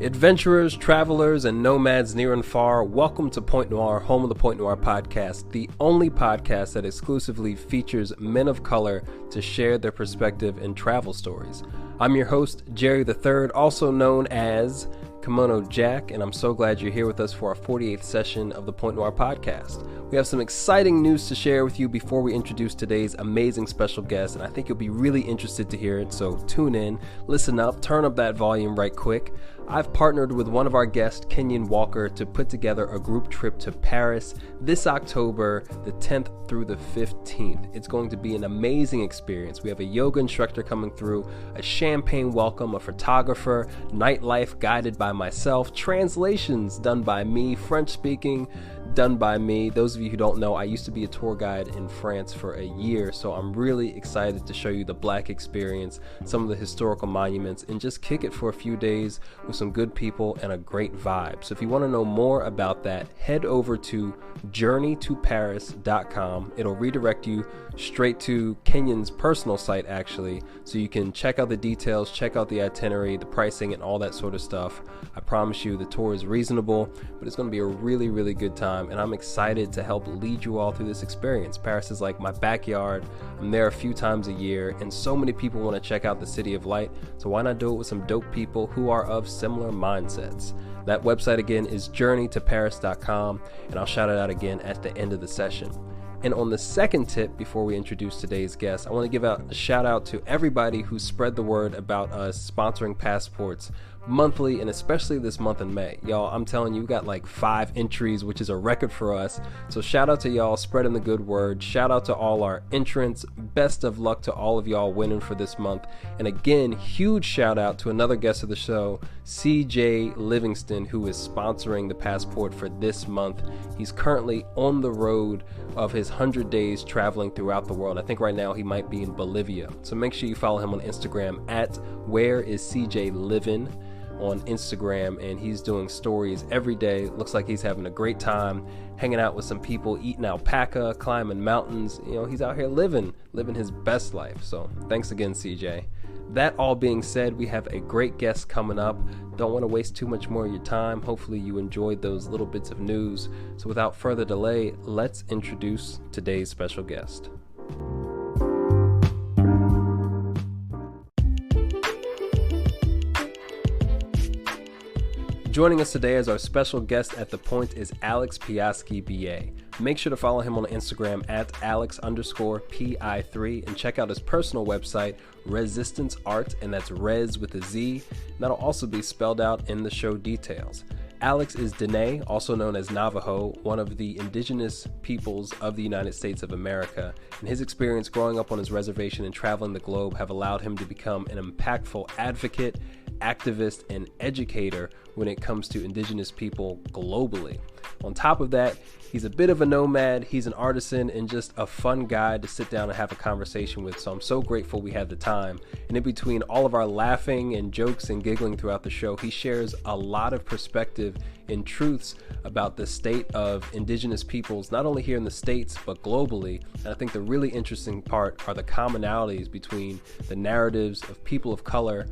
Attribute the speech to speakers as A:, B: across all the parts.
A: Adventurers, travelers, and nomads near and far, welcome to Point Noir, home of the Point Noir podcast, the only podcast that exclusively features men of color to share their perspective and travel stories. I'm your host, Jerry III, also known as Kimono Jack, and I'm so glad you're here with us for our 48th session of the Point Noir podcast. We have some exciting news to share with you before we introduce today's amazing special guest, and I think you'll be really interested to hear it, so tune in, listen up, turn up that volume right quick. I've partnered with one of our guests, Kenyon Walker, to put together a group trip to Paris this October, the 10th through the 15th. It's going to be an amazing experience. We have a yoga instructor coming through, a champagne welcome, a photographer, nightlife guided by myself, translations done by me, French speaking done by me. Those of you who don't know, I used to be a tour guide in France for a year, so I'm really excited to show you the Black experience, some of the historical monuments, and just kick it for a few days with some good people and a great vibe. So if you want to know more about that, head over to journeytoparis.com. It'll redirect you straight to Kenyon's personal site, actually, so you can check out the details, check out the itinerary, the pricing, and all that sort of stuff. I promise you the tour is reasonable, but it's going to be a really, really good time, and I'm excited to help lead you all through this experience. Paris is like my backyard. I'm there a few times a year, and so many people want to check out the City of Light, so why not do it with some dope people who are of similar mindsets? That website again is journeytoparis.com, and I'll shout it out again at the end of the session. And on the second tip, before we introduce today's guest, I want to give out a shout out to everybody who spread the word about us sponsoring passports monthly, and especially this month in May. Y'all, I'm telling you, we got like 5 entries, which is a record for us. So shout out to y'all spreading the good word. Shout out to all our entrants. Best of luck to all of y'all winning for this month. And again, huge shout out to another guest of the show, CJ Livingston, who is sponsoring the passport for this month. He's currently on the road of his 100 days traveling throughout the world. I think right now he might be in Bolivia. So make sure you follow him on Instagram at whereiscjlivin on Instagram, and he's doing stories every day. Looks like he's having a great time hanging out with some people, eating alpaca, climbing mountains. You know, he's out here living his best life. So thanks again, CJ. That all being said, we have a great guest coming up. Don't want to waste too much more of your time. Hopefully you enjoyed those little bits of news. So without further delay, let's introduce today's special guest. Joining us today as our special guest at The Point is Alex Piechowski-Beget. Make sure to follow him on Instagram at Alex_PI3 and check out his personal website, Resistance Art, and that's Res with a Z. And that'll also be spelled out in the show details. Alex is Dene, also known as Navajo, one of the indigenous peoples of the United States of America, and his experience growing up on his reservation and traveling the globe have allowed him to become an impactful advocate, activist, and educator when it comes to indigenous people globally. On top of that, he's a bit of a nomad, he's an artisan, and just a fun guy to sit down and have a conversation with, so I'm so grateful we had the time. And in between all of our laughing and jokes and giggling throughout the show, he shares a lot of perspective and truths about the state of indigenous peoples, not only here in the States, but globally. And I think the really interesting part are the commonalities between the narratives of people of color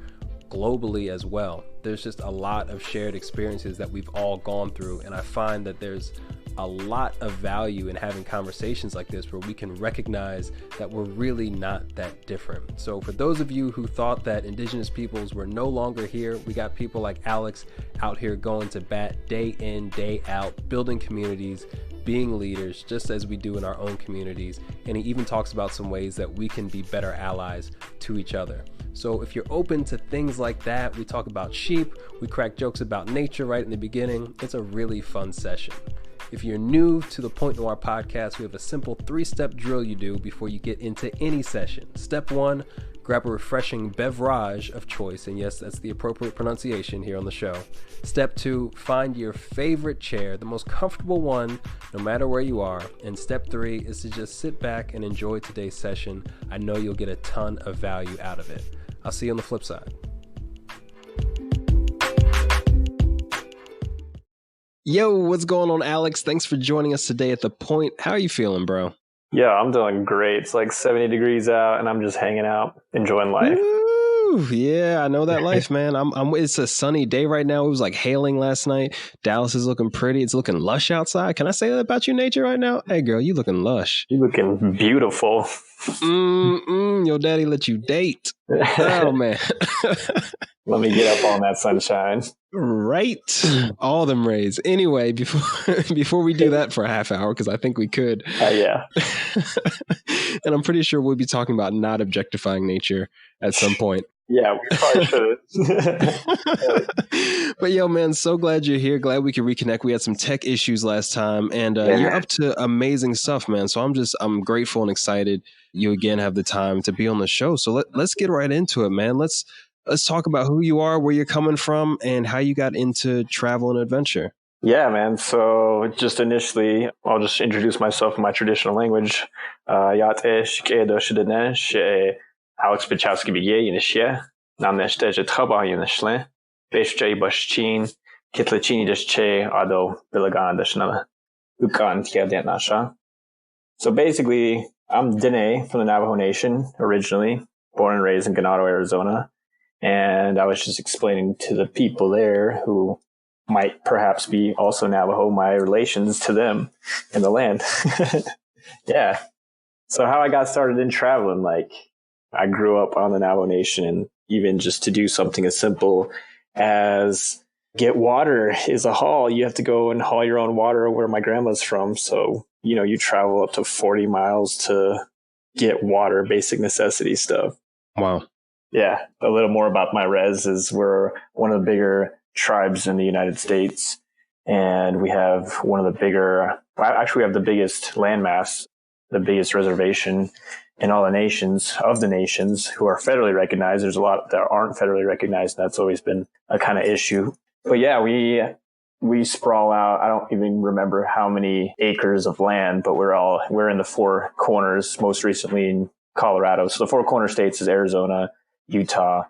A: globally as well. There's just a lot of shared experiences that we've all gone through, and I find that there's a lot of value in having conversations like this where we can recognize that we're really not that different. So for those of you who thought that indigenous peoples were no longer here, we got people like Alex out here going to bat day in, day out, building communities, being leaders, just as we do in our own communities. And he even talks about some ways that we can be better allies to each other. So if you're open to things like that, we talk about sheep, we crack jokes about nature right in the beginning. It's a really fun session. If you're new to the Point Noir podcast, we have a simple 3-step drill you do before you get into any session. Step 1, grab a refreshing beverage of choice, and yes, that's the appropriate pronunciation here on the show. Step 2, find your favorite chair, the most comfortable one, no matter where you are. And step 3 is to just sit back and enjoy today's session. I know you'll get a ton of value out of it. I'll see you on the flip side. Yo, what's going on, Alex? Thanks for joining us today at The Point. How are you feeling, bro?
B: Yeah, I'm doing great. It's like 70 degrees out, and I'm just hanging out, enjoying life.
A: Woo! Woo, yeah, I know that life, man. It's a sunny day right now. It was like hailing last night. Dallas is looking pretty. It's looking lush outside. Can I say that about you, nature, right now? Hey, girl, you looking lush.
B: You looking beautiful.
A: Your daddy let you date. Oh man.
B: Let me get up on that sunshine.
A: Right. All them rays. Anyway, before we do that for a half hour, because I think we could.
B: Yeah.
A: And I'm pretty sure we'll be talking about not objectifying nature at some point.
B: Yeah, we probably should.
A: But yo, man, so glad you're here. Glad we could reconnect. We had some tech issues last time, and you're up to amazing stuff, man. So I'm grateful and excited you again have the time to be on the show. So let's get right into it, man. Let's talk about who you are, where you're coming from, and how you got into travel and adventure.
B: Yeah, man. So just initially, I'll just introduce myself in my traditional language. Alex Piechowski-Beget initié, nám nešte, že travají initially, bešte bashchin, kitlachini desche, ado bilagan deshnala, ukan tiadet nasha. So basically, I'm Dene from the Navajo Nation, originally, born and raised in Ganado, Arizona. And I was just explaining to the people there who might perhaps be also Navajo, my relations to them in the land. Yeah. So how I got started in traveling, like I grew up on the Navajo Nation, and even just to do something as simple as get water is a haul. You have to go and haul your own water where my grandma's from. So, you travel up to 40 miles to get water, basic necessity stuff.
A: Wow.
B: Yeah. A little more about my res is we're one of the bigger tribes in the United States. And we have we have the biggest landmass, the biggest reservation in all the nations who are federally recognized. There's a lot that aren't federally recognized. And that's always been a kind of issue. But yeah, we sprawl out. I don't even remember how many acres of land, but we're in the four corners, most recently in Colorado. So the four corner states is Arizona, Utah,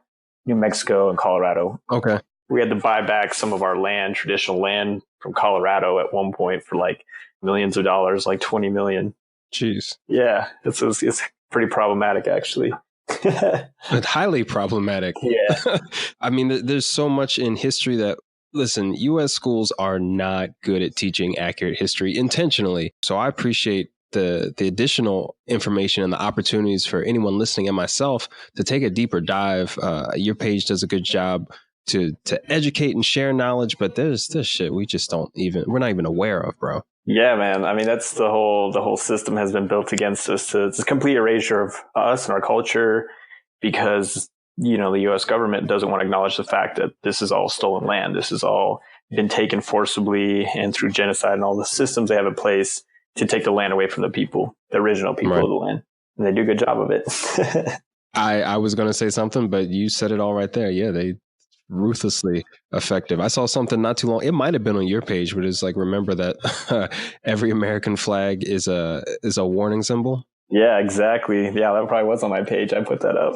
B: New Mexico, and Colorado.
A: Okay.
B: We had to buy back some of our land, traditional land from Colorado at one point for like millions of dollars, like 20 million.
A: Jeez.
B: Yeah. It's pretty problematic, actually.
A: Highly problematic.
B: Yeah.
A: I mean, there's so much in history that, listen, U.S. schools are not good at teaching accurate history intentionally. So I appreciate the additional information and the opportunities for anyone listening and myself to take a deeper dive. Your page does a good job to educate and share knowledge, but there's this shit we're not even aware of, bro.
B: Yeah, man. I mean, that's the whole system has been built against us. It's a complete erasure of us and our culture because, the U.S. government doesn't want to acknowledge the fact that this is all stolen land. This has all been taken forcibly and through genocide and all the systems they have in place to take the land away from the people, the original people of the land. And they do a good job of it.
A: I was going to say something, but you said it all right there. Yeah, they ruthlessly effective. I saw something not too long. It might have been on your page, but it's like, remember that every American flag is a warning symbol. Yeah,
B: exactly. Yeah, that probably was on my page. I put that
A: up.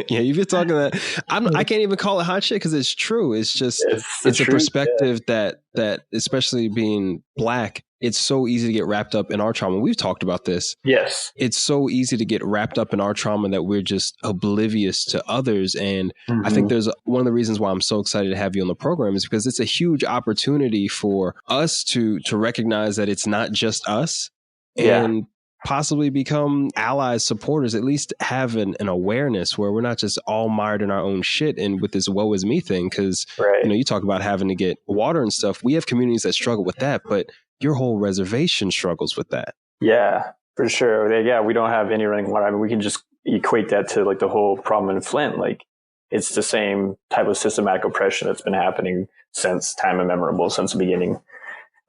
A: Yeah, you've been talking that. I can't even call it hot shit because it's true. It's just it's a perspective that especially being Black, it's so easy to get wrapped up in our trauma. We've talked about this.
B: Yes.
A: It's so easy to get wrapped up in our trauma that we're just oblivious to others. And I think there's one of the reasons why I'm so excited to have you on the program is because it's a huge opportunity for us to recognize that it's not just us. And possibly become allies, supporters, at least have an awareness where we're not just all mired in our own shit and with this woe is me thing. Because, you talk about having to get water and stuff. We have communities that struggle with that, but your whole reservation struggles with that.
B: Yeah, for sure. Yeah, we don't have any running water. I mean, we can just equate that to like the whole problem in Flint. Like it's the same type of systematic oppression that's been happening since time immemorable, since the beginning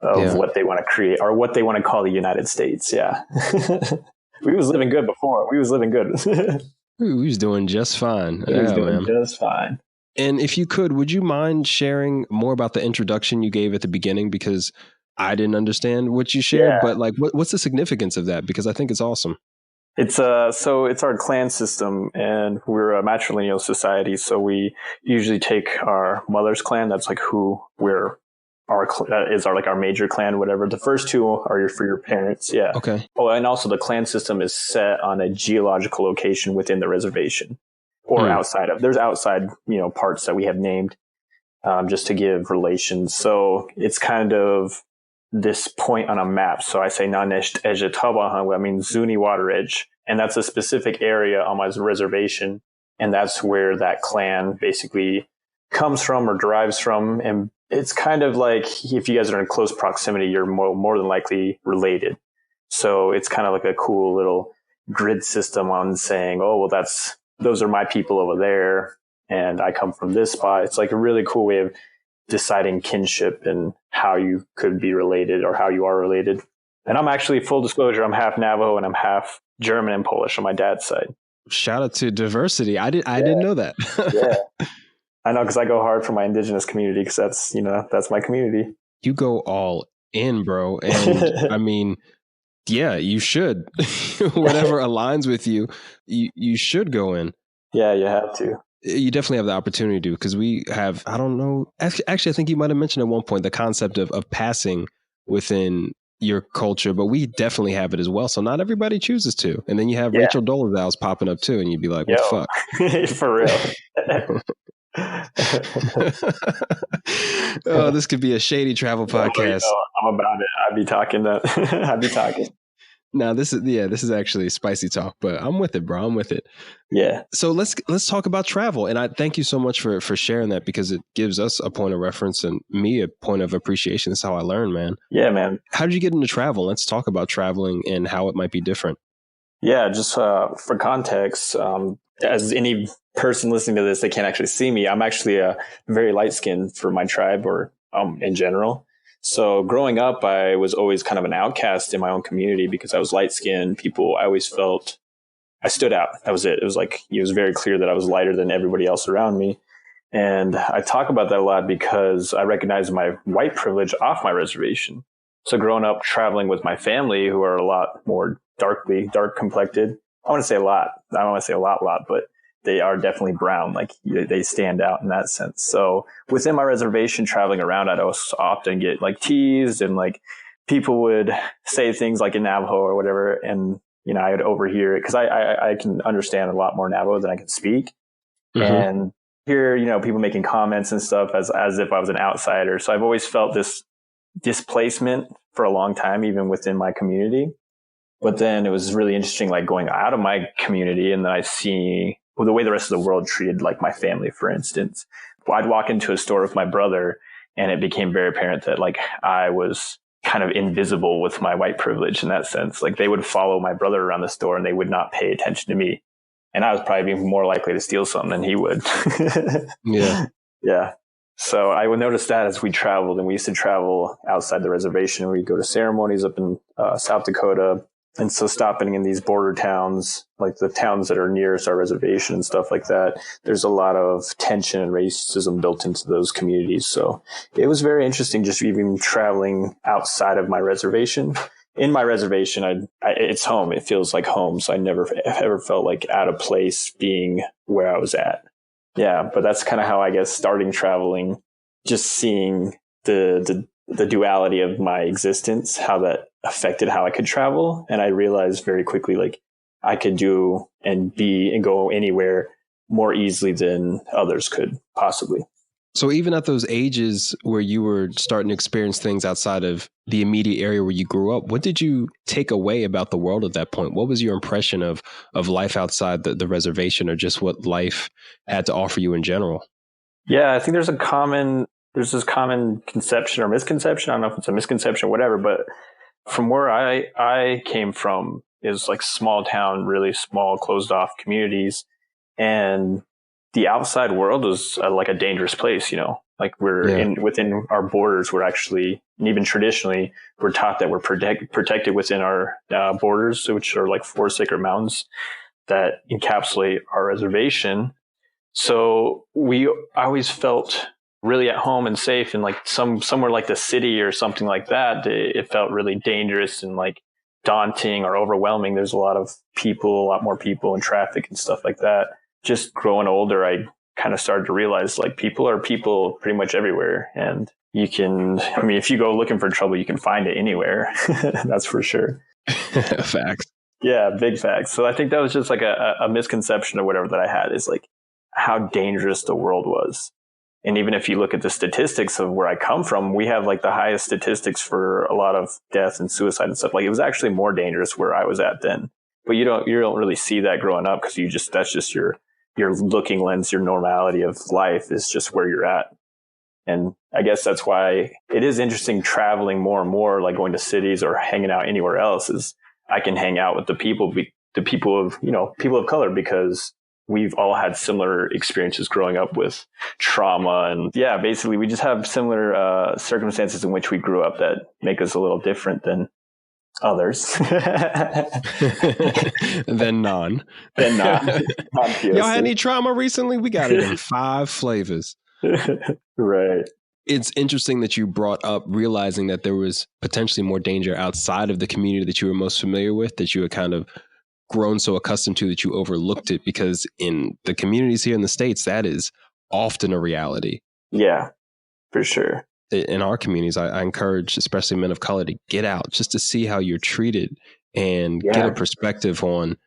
B: of what they want to create or what they want to call the United States. Yeah. We was living good before. We was living good.
A: We was doing just fine.
B: We was doing just fine.
A: And if you could, would you mind sharing more about the introduction you gave at the beginning? Because I didn't understand what you shared, but like, what's the significance of that? Because I think it's awesome.
B: It's so it's our clan system, and we're a matrilineal society. So we usually take our mother's clan. That's like who that is our major clan, whatever. The first two are for your parents. Yeah.
A: Okay.
B: Oh, and also the clan system is set on a geological location within the reservation. or outside of. There's outside, parts that we have named just to give relations. So it's kind of this point on a map. So I say Nanesh Eje Tabahan, I mean Zuni water edge. And that's a specific area on my reservation. And that's where that clan basically comes from or derives from. And it's kind of like if you guys are in close proximity, you're more than likely related. So it's kind of like a cool little grid system on saying, oh, well, those are my people over there. And I come from this spot. It's like a really cool way of deciding kinship and how you could be related or how you are related. And I'm actually, full disclosure, I'm half Navajo and I'm half German and Polish on my dad's side.
A: Shout out to diversity. I didn't know that.
B: Yeah. I know, because I go hard for my indigenous community, because that's my community.
A: You go all in, bro. And I mean, yeah, you should. Whatever aligns with you, you should go in.
B: Yeah, you have to.
A: You definitely have the opportunity to, because we have, I don't know, actually, I think you might have mentioned at one point the concept of passing within your culture, but we definitely have it as well. So not everybody chooses to. And then you have Rachel Dolezal's popping up too, and you'd be like, what the fuck?
B: For real.
A: Oh, this could be a shady travel podcast.
B: I'm about it. I'd be talking.
A: Now this is actually spicy talk, but I'm with it, bro. I'm with it.
B: Yeah.
A: So let's talk about travel. And I thank you so much for sharing that, because it gives us a point of reference and me a point of appreciation. That's how I learn, man.
B: Yeah, man.
A: How did you get into travel? Let's talk about traveling and how it might be different.
B: Yeah, just for context, as any person listening to this, they can't actually see me. I'm actually very light skinned for my tribe, or in general. So growing up, I was always kind of an outcast in my own community because I was light skinned. I always felt I stood out. That was it. It was very clear that I was lighter than everybody else around me. And I talk about that a lot because I recognize my white privilege off my reservation. So growing up traveling with my family, who are a lot more dark complected. I want to say a lot. I don't want to say a lot, but they are definitely brown. Like they stand out in that sense. So within my reservation, traveling around, I'd also often get like teased, and like people would say things like in Navajo or whatever. And, I would overhear it because I can understand a lot more Navajo than I can speak. Mm-hmm. And hear, people making comments and stuff as if I was an outsider. So I've always felt this displacement for a long time, even within my community. But then it was really interesting, like going out of my community, and then I see the way the rest of the world treated like my family, for instance. I'd walk into a store with my brother, and it became very apparent that like I was kind of invisible with my white privilege in that sense. Like they would follow my brother around the store and they would not pay attention to me. And I was probably even more likely to steal something than he would.
A: Yeah.
B: Yeah. So I would notice that as we traveled, and we used to travel outside the reservation. We'd go to ceremonies up in South Dakota. And so stopping in these border towns, like the towns that are nearest our reservation and stuff like that, there's a lot of tension and racism built into those communities. So it was very interesting just even traveling outside of my reservation. In my reservation, it's home. It feels like home. So I never ever felt like out of place being where I was at. Yeah, but that's kind of how I guess starting traveling, just seeing the duality of my existence, how that affected how I could travel. And I realized very quickly, like I could do and be and go anywhere more easily than others could possibly.
A: So even at those ages where you were starting to experience things outside of the immediate area where you grew up, what did you take away about the world at that point? What was your impression of life outside the reservation, or just what life had to offer you in general?
B: Yeah, I think there's this common conception or misconception. I don't know if it's a misconception or whatever, but from where I came from is like small town, really small, closed off communities. And the outside world was like a dangerous place, like we're within our borders. We're actually, and even traditionally, we're taught that we're protected within our borders, which are like 4 sacred mountains that encapsulate our reservation. So I always felt really at home and safe, and like somewhere like the city or something like that, it felt really dangerous and like daunting or overwhelming. There's a lot more people and traffic and stuff like that. Just growing older, I kind of started to realize like people are people pretty much everywhere. And if you go looking for trouble, you can find it anywhere. That's for sure.
A: Facts.
B: Yeah, big facts. So I think that was just like a misconception or whatever that I had, is like how dangerous the world was. And even if you look at the statistics of where I come from, we have like the highest statistics for a lot of death and suicide and stuff. Like it was actually more dangerous where I was at then. But you don't really see that growing up because that's just your looking lens, your normality of life is just where you're at. And I guess that's why it is interesting traveling more and more, like going to cities or hanging out anywhere else, is I can hang out with the people of color, because we've all had similar experiences growing up with trauma. And yeah, basically we just have similar circumstances in which we grew up that make us a little different than others.
A: Than non.
B: Non-POC.
A: Y'all had any trauma recently? We got it in 5 flavors.
B: Right.
A: It's interesting that you brought up realizing that there was potentially more danger outside of the community that you were most familiar with, that you had kind of grown so accustomed to that you overlooked it, because in the communities here in the States, that is often a reality.
B: Yeah, for sure.
A: In our communities, I encourage, especially men of color, to get out just to see how you're treated and get a perspective on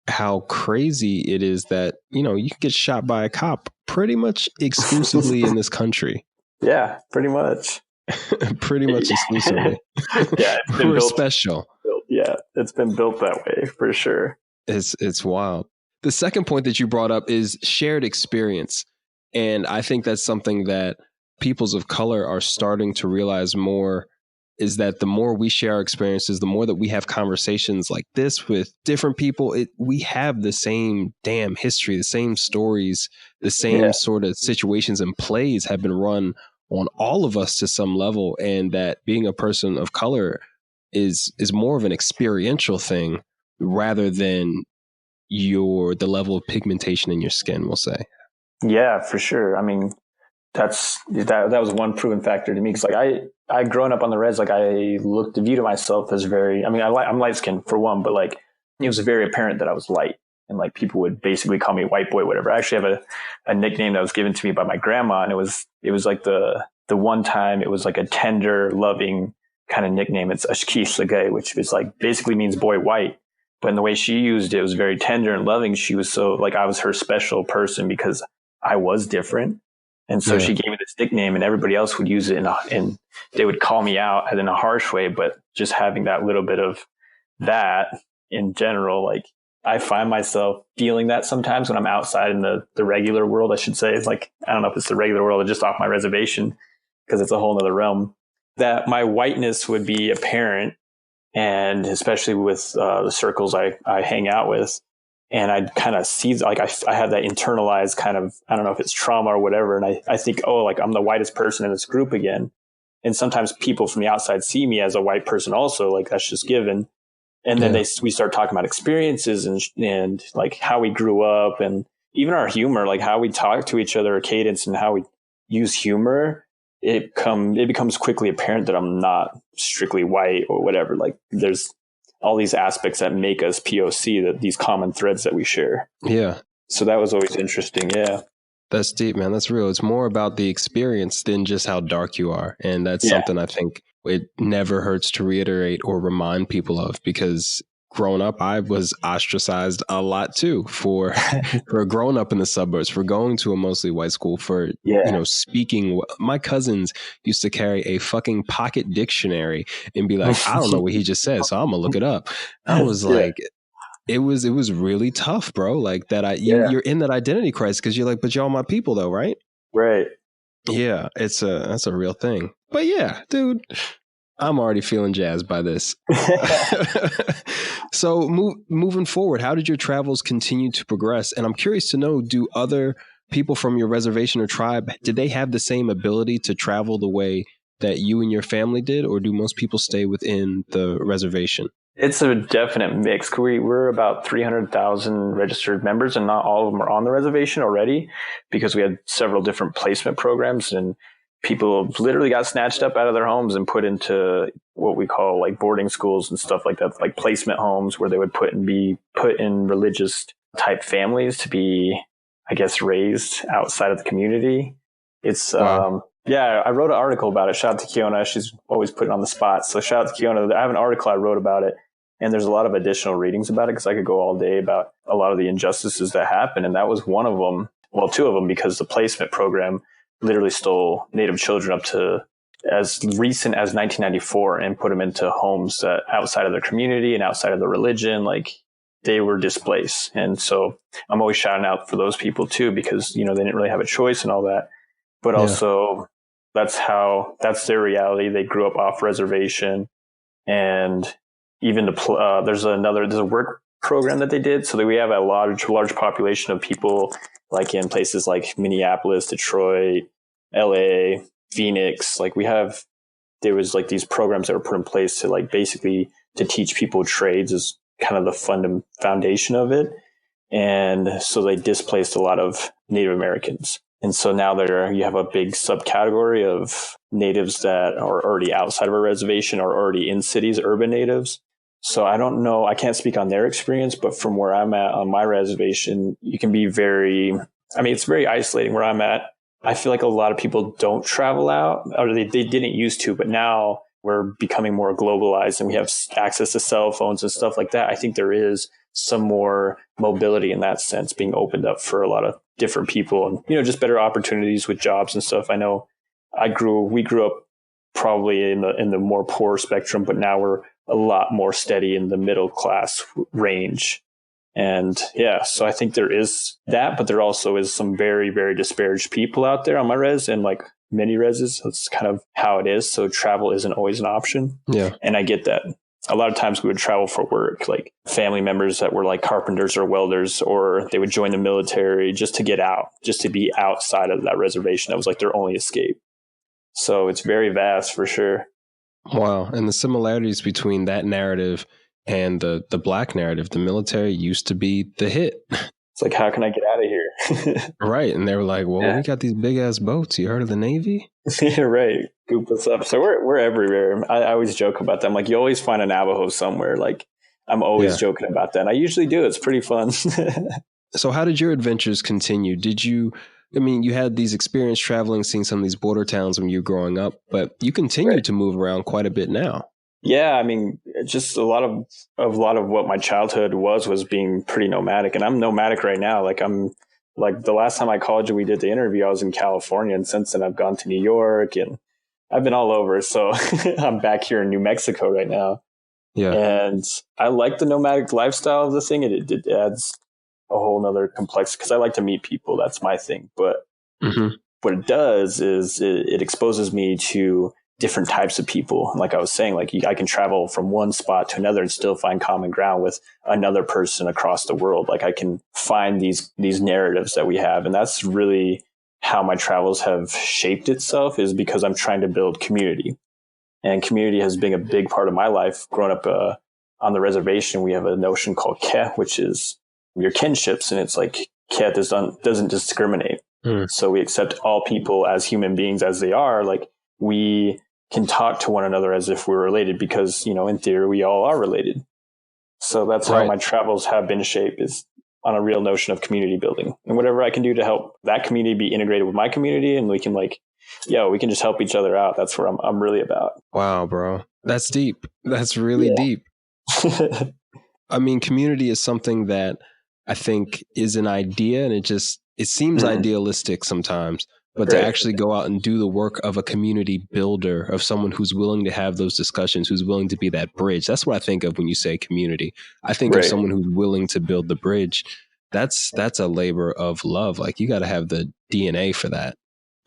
A: how crazy it is that, you can get shot by a cop pretty much exclusively in this country.
B: Yeah, pretty much.
A: Pretty much exclusively.
B: Yeah, it's been
A: We're
B: built,
A: special.
B: Yeah, it's been built that way for sure.
A: It's wild. The second point that you brought up is shared experience. And I think that's something that peoples of color are starting to realize more, is that the more we share our experiences, the more that we have conversations like this with different people, we have the same damn history, the same stories, the same sort of situations and plays have been run on all of us to some level. And that being a person of color is more of an experiential thing rather than the level of pigmentation in your skin, we'll say. Yeah,
B: for sure. I mean, that was one proven factor to me, because like I growing up on the res, like I viewed myself as very, I mean, I'm light skinned for one, but like it was very apparent that I was light, and like people would basically call me white boy, whatever. I actually have a nickname that was given to me by my grandma, and it was like the one time it was like a tender, loving kind of nickname. It's Piechowski-Beget, which is like basically means boy white. But in the way she used it, it was very tender and loving. She was so like, I was her special person because I was different. And so she gave me this nickname, and everybody else would use it and they would call me out in a harsh way. But just having that little bit of that in general, like I find myself feeling that sometimes when I'm outside in the regular world, I should say. It's like, I don't know if it's the regular world or just off my reservation, because it's a whole nother realm, that my whiteness would be apparent. And especially with the circles I hang out with, and I'd kind of see, like, I have that internalized kind of, I don't know if it's trauma or whatever. And I think, oh, like I'm the whitest person in this group again. And sometimes people from the outside see me as a white person also, like that's just given. And then we start talking about experiences and like how we grew up, and even our humor, like how we talk to each other, cadence, and how we use humor. It becomes quickly apparent that I'm not strictly white or whatever. Like there's all these aspects that make us POC, that these common threads that we share.
A: Yeah.
B: So that was always interesting. Yeah.
A: That's deep, man. That's real. It's more about the experience than just how dark you are. And that's something I think it never hurts to reiterate or remind people of, because growing up, I was ostracized a lot too for growing up in the suburbs, for going to a mostly white school, for, speaking. My cousins used to carry a fucking pocket dictionary and be like, I don't know what he just said, so I'm gonna look it up. I was like, it was really tough, bro. Like that, you're in that identity crisis because you're like, but y'all my people though, right?
B: Right.
A: Yeah, that's a real thing. But yeah, dude, I'm already feeling jazzed by this. So moving forward, how did your travels continue to progress? And I'm curious to know, do other people from your reservation or tribe, did they have the same ability to travel the way that you and your family did? Or do most people stay within the reservation?
B: It's a definite mix. We're about 300,000 registered members, and not all of them are on the reservation already, because we had several different placement programs, and people literally got snatched up out of their homes and put into what we call like boarding schools and stuff like that, like placement homes, where they would be put in religious type families to be, I guess, raised outside of the community. It's,
A: wow.
B: I wrote an article about it. Shout out to Kiona. She's always putting on the spot. So shout out to Kiona. I have an article I wrote about it, and there's a lot of additional readings about it, because I could go all day about a lot of the injustices that happen. And that was one of them. well, two of them, because the placement program literally stole Native children up to as recent as 1994 and put them into homes outside of their community and outside of their religion. Like, they were displaced. And so I'm always shouting out for those people too, because, you know, they didn't really have a choice and all that. But also that's their reality. They grew up off reservation. And even there's a work program that they did. So that we have a large population of people like in places like Minneapolis, Detroit, LA, Phoenix. Like there was like these programs that were put in place to like basically to teach people trades as kind of the foundation of it. And so they displaced a lot of Native Americans. And so now you have a big subcategory of natives that are already outside of a reservation or already in cities, urban natives. So I don't know, I can't speak on their experience, but from where I'm at on my reservation, you can be it's very isolating where I'm at. I feel like a lot of people don't travel out, or they didn't used to, but now we're becoming more globalized and we have access to cell phones and stuff like that. I think there is some more mobility in that sense being opened up for a lot of different people, and, you know, just better opportunities with jobs and stuff. I know we grew up probably in the more poor spectrum, but now we're a lot more steady in the middle class range. And so I think there is that, but there also is some very, very disparaged people out there on my res and like many reses. That's kind of how it is. So travel isn't always an option.
A: Yeah.
B: And I get that. A lot of times we would travel for work, like family members that were like carpenters or welders, or they would join the military just to get out, just to be outside of that reservation. That was like their only escape. So it's very vast for sure.
A: Wow. And the similarities between that narrative and the Black narrative, the military used to be the hit.
B: It's like, how can I get out of here?
A: Right. And they were like, well, we got these big ass boats. You heard of the Navy?
B: Yeah, right. Goop us up. So we're everywhere. I always joke about that. I'm like, you always find a Navajo somewhere. Like, I'm always joking about that. And I usually do. It's pretty fun.
A: So how did your adventures continue? You had these experience traveling, seeing some of these border towns when you were growing up, but you continue to move around quite a bit now.
B: Yeah, I mean, just a lot of what my childhood was being pretty nomadic, and I'm nomadic right now. Like, I'm like, the last time I called you, we did the interview, I was in California, and since then I've gone to New York and I've been all over. So I'm back here in New Mexico right now. Yeah. And I like the nomadic lifestyle of the thing. It adds a whole nother complexity because I like to meet people. That's my thing. But what it does is it exposes me to different types of people. Like I was saying, like I can travel from one spot to another and still find common ground with another person across the world. Like I can find these narratives that we have. And that's really how my travels have shaped itself, is because I'm trying to build community. And community has been a big part of my life. Growing up on the reservation, we have a notion called ke, which is your kinships. And it's like ke doesn't discriminate. So we accept all people as human beings as they are. Like, we can talk to one another as if we're related because, you know, in theory, we all are related. So that's how my travels have been shaped, is on a real notion of community building, and whatever I can do to help that community be integrated with my community. And we can we can just help each other out. That's what I'm really about.
A: Wow, bro. That's deep. That's really deep. I mean, community is something that I think is an idea, and it seems idealistic sometimes. But to actually go out and do the work of a community builder, of someone who's willing to have those discussions, who's willing to be that bridge. That's what I think of when you say community. I think of someone who's willing to build the bridge. That's a labor of love. Like, you got to have the DNA for that.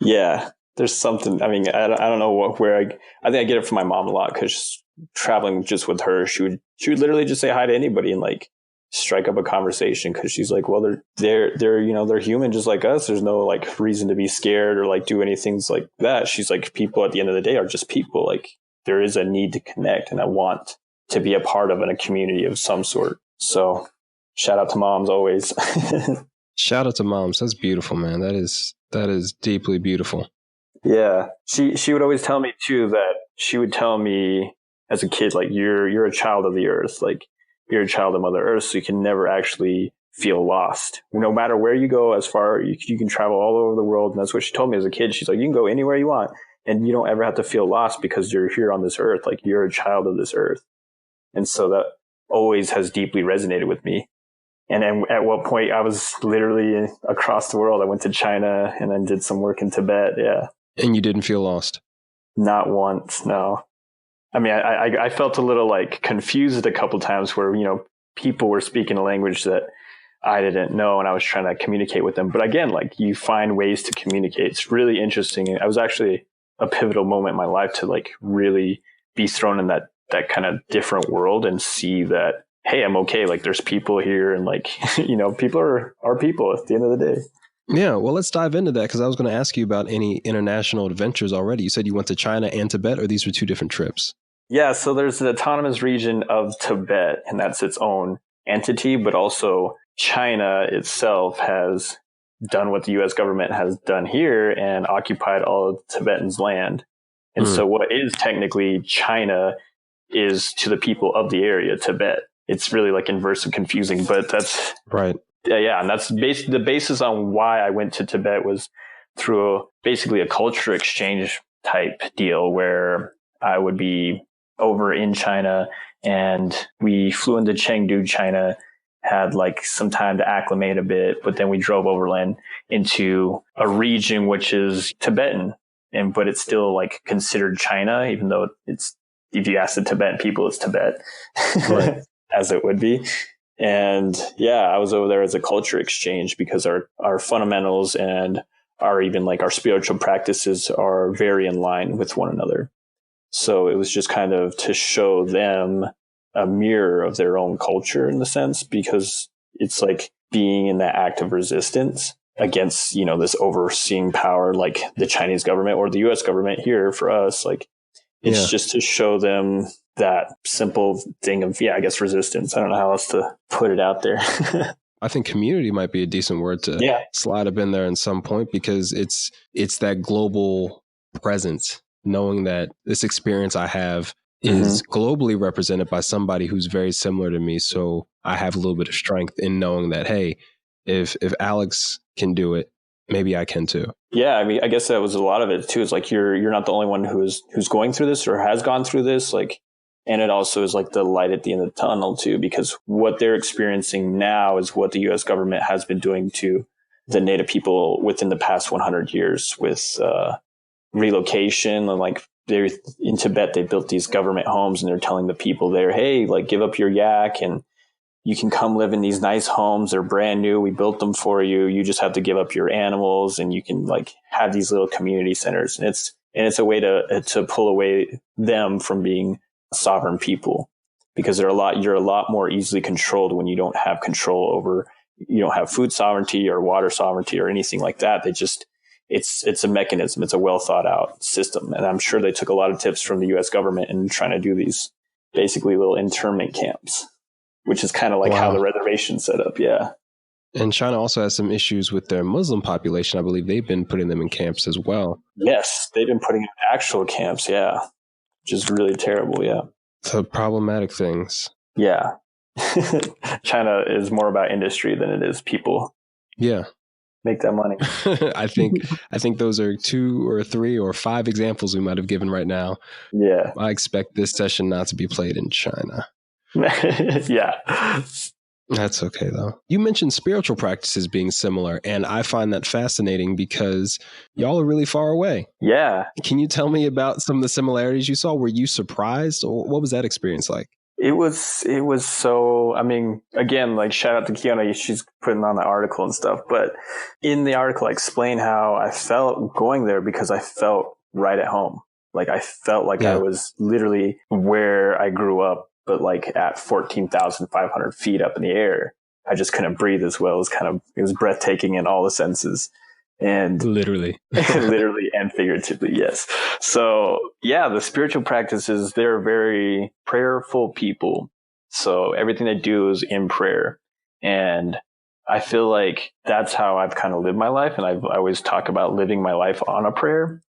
A: Yeah,
B: there's something. I mean, I don't know where I think I get it from my mom a lot, because traveling just with her, she would literally just say hi to anybody and like strike up a conversation, because she's like, well, they're human just like us. There's no like reason to be scared or like do anything like that. She's like, people at the end of the day are just people. Like, there is a need to connect, and I want to be a part of a community of some sort. So shout out to moms always.
A: Shout out to moms. That's beautiful, man. That is deeply beautiful.
B: Yeah. She would always tell me too, that she would tell me as a kid, like, you're a child of the earth. Like, you're a child of Mother Earth, so you can never actually feel lost. No matter where you go, you can travel all over the world. And that's what she told me as a kid. She's like, you can go anywhere you want, and you don't ever have to feel lost because you're here on this earth. Like, you're a child of this earth. And so that always has deeply resonated with me. And then at what point I was literally across the world. I went to China and then did some work in Tibet. Yeah.
A: And you didn't feel lost?
B: Not once. No. I mean, I felt a little like confused a couple times where, people were speaking a language that I didn't know and I was trying to communicate with them. But again, like you find ways to communicate. It's really interesting. It was actually a pivotal moment in my life to like really be thrown in that kind of different world and see that, hey, I'm okay. Like there's people here and like, people are people at the end of the day.
A: Yeah, well, let's dive into that because I was going to ask you about any international adventures already. You said you went to China and Tibet, or these were two different trips?
B: Yeah, so there's the autonomous region of Tibet, and that's its own entity, but also China itself has done what the U.S. government has done here and occupied all of Tibetans' land. And so what is technically China is to the people of the area, Tibet. It's really like inverse and confusing, but that's
A: right.
B: Yeah, and that's the basis on why I went to Tibet was through basically a culture exchange type deal where I would be over in China and we flew into Chengdu, China, had like some time to acclimate a bit, but then we drove overland into a region which is Tibetan, but it's still like considered China, even though it's, if you ask the Tibetan people, it's Tibet, right. As it would be. And yeah, I was over there as a culture exchange because our fundamentals and our spiritual practices are very in line with one another. So it was just kind of to show them a mirror of their own culture in the sense, because it's like being in that act of resistance against, this overseeing power, like the Chinese government or the US government here for us. Like it's just to show them that simple thing of, I guess resistance. I don't know how else to put it out there.
A: I think community might be a decent word to slide up in there in some point, because it's that global presence, knowing that this experience I have is globally represented by somebody who's very similar to me. So I have a little bit of strength in knowing that, hey, if Alex can do it, maybe I can too.
B: Yeah, I mean, I guess that was a lot of it too. It's like you're not the only one who's going through this or has gone through this. Like, and it also is like the light at the end of the tunnel too, because what they're experiencing now is what the U.S. government has been doing to the Native people within the past 100 years with relocation. And like they're in Tibet, they built these government homes and they're telling the people there, hey, like give up your yak and you can come live in these nice homes. They're brand new. We built them for you. You just have to give up your animals and you can like have these little community centers. And it's a way to pull away them from being sovereign people, because you're a lot more easily controlled when you don't have control over, you don't have food sovereignty or water sovereignty or anything like that. It's a mechanism. It's a well thought out system. And I'm sure they took a lot of tips from the US government in trying to do these basically little internment camps, which is kind of like how the reservation's set up. Yeah.
A: And China also has some issues with their Muslim population. I believe they've been putting them in camps as well.
B: Yes, they've been putting them in actual camps. Yeah. Which is really terrible. Yeah.
A: So problematic things.
B: Yeah. China is more about industry than it is people.
A: Yeah.
B: Make that money.
A: I think those are 2 or 3 or 5 examples we might have given right now.
B: Yeah.
A: I expect this session not to be played in China.
B: Yeah.
A: That's okay, though. You mentioned spiritual practices being similar, and I find that fascinating because y'all are really far away.
B: Yeah.
A: Can you tell me about some of the similarities you saw? Were you surprised? Or what was that experience like?
B: It was so, I mean, again, like shout out to Kiana, she's putting on the article and stuff, but in the article, I explain how I felt going there because I felt right at home. Like I felt like I was literally where I grew up, but like at 14,500 feet up in the air. I just couldn't breathe as well. It was breathtaking in all the senses. And
A: literally
B: and figuratively. Yes. So yeah, the spiritual practices, they're very prayerful people. So everything they do is in prayer. And I feel like that's how I've kind of lived my life. And I always talk about living my life on a prayer.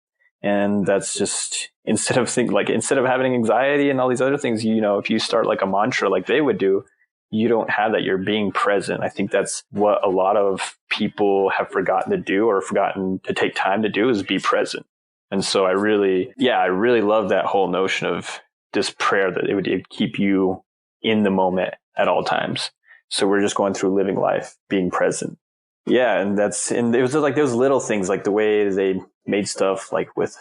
B: And that's just, instead of having anxiety and all these other things, if you start like a mantra like they would do, you don't have that. You're being present. I think that's what a lot of people have forgotten to do or forgotten to take time to do, is be present. And so I really love that whole notion of this prayer, that it would keep you in the moment at all times. So we're just going through living life, being present. Yeah. And it was just like those little things, like the way they made stuff like with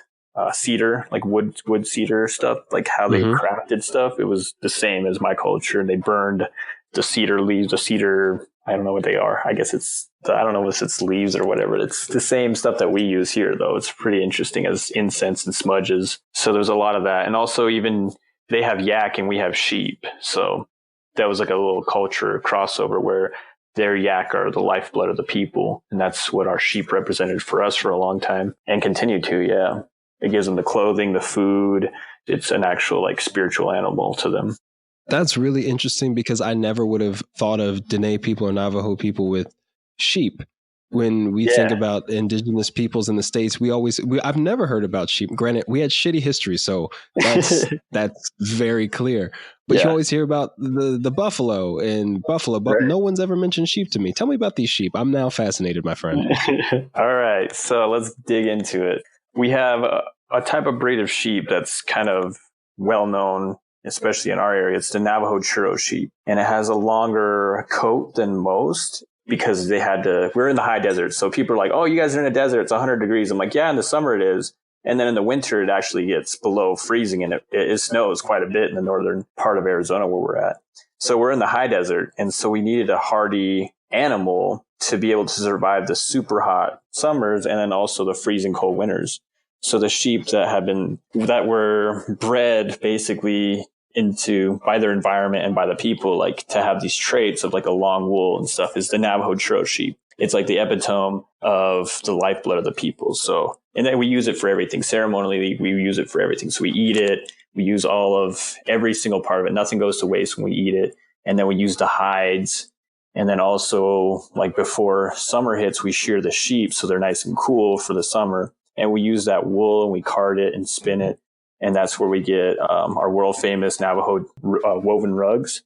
B: cedar, like wood cedar stuff, like how they crafted stuff. It was the same as my culture. They burned the cedar leaves, the cedar, I don't know what they are. I guess I don't know if it's leaves or whatever. It's the same stuff that we use here, though. It's pretty interesting as incense and smudges. So there's a lot of that. And also even they have yak and we have sheep. So that was like a little culture crossover where their yak are the lifeblood of the people. And that's what our sheep represented for us for a long time and continue to. Yeah. It gives them the clothing, the food. It's an actual like spiritual animal to them.
A: That's really interesting because I never would have thought of Dene people or Navajo people with sheep. When we think about indigenous peoples in the States, I've never heard about sheep. Granted, we had shitty history, so that's very clear. But you always hear about the buffalo and buffalo, but no one's ever mentioned sheep to me. Tell me about these sheep. I'm now fascinated, my friend.
B: All right, so let's dig into it. We have a type of breed of sheep that's kind of well known, especially in our area. It's the Navajo churro sheep, and it has a longer coat than most because we're in the high desert. So people are like, oh, you guys are in a desert. It's 100 degrees. I'm like, yeah, in the summer it is. And then in the winter, it actually gets below freezing and it snows quite a bit in the northern part of Arizona where we're at. So we're in the high desert. And so we needed a hardy animal to be able to survive the super hot summers and then also the freezing cold winters. So the sheep that were bred basically by their environment and by the people, like to have these traits of like a long wool and stuff, is the Navajo churro sheep. It's like the epitome of the lifeblood of the people. So, and then we use it for everything. Ceremonially, we use it for everything. So we eat it. We use every single part of it. Nothing goes to waste when we eat it. And then we use the hides. And then also, like before summer hits, we shear the sheep so they're nice and cool for the summer. And we use that wool and we card it and spin it. And that's where we get our world famous Navajo woven rugs.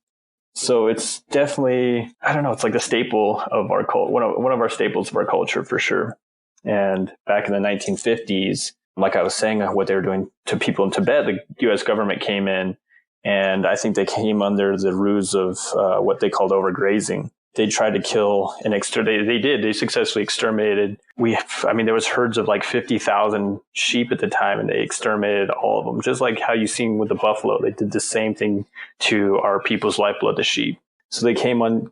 B: So it's definitely, I don't know, it's like a staple of our culture, one of our staples of our culture for sure. And back in the 1950s, like I was saying, what they were doing to people in Tibet, the U.S. government came in, and I think they came under the ruse of what they called overgrazing. They tried to kill and exterminate. They successfully exterminated. There was herds of like 50,000 sheep at the time, and they exterminated all of them. Just like how you've seen with the buffalo, they did the same thing to our people's lifeblood, the sheep. So they came under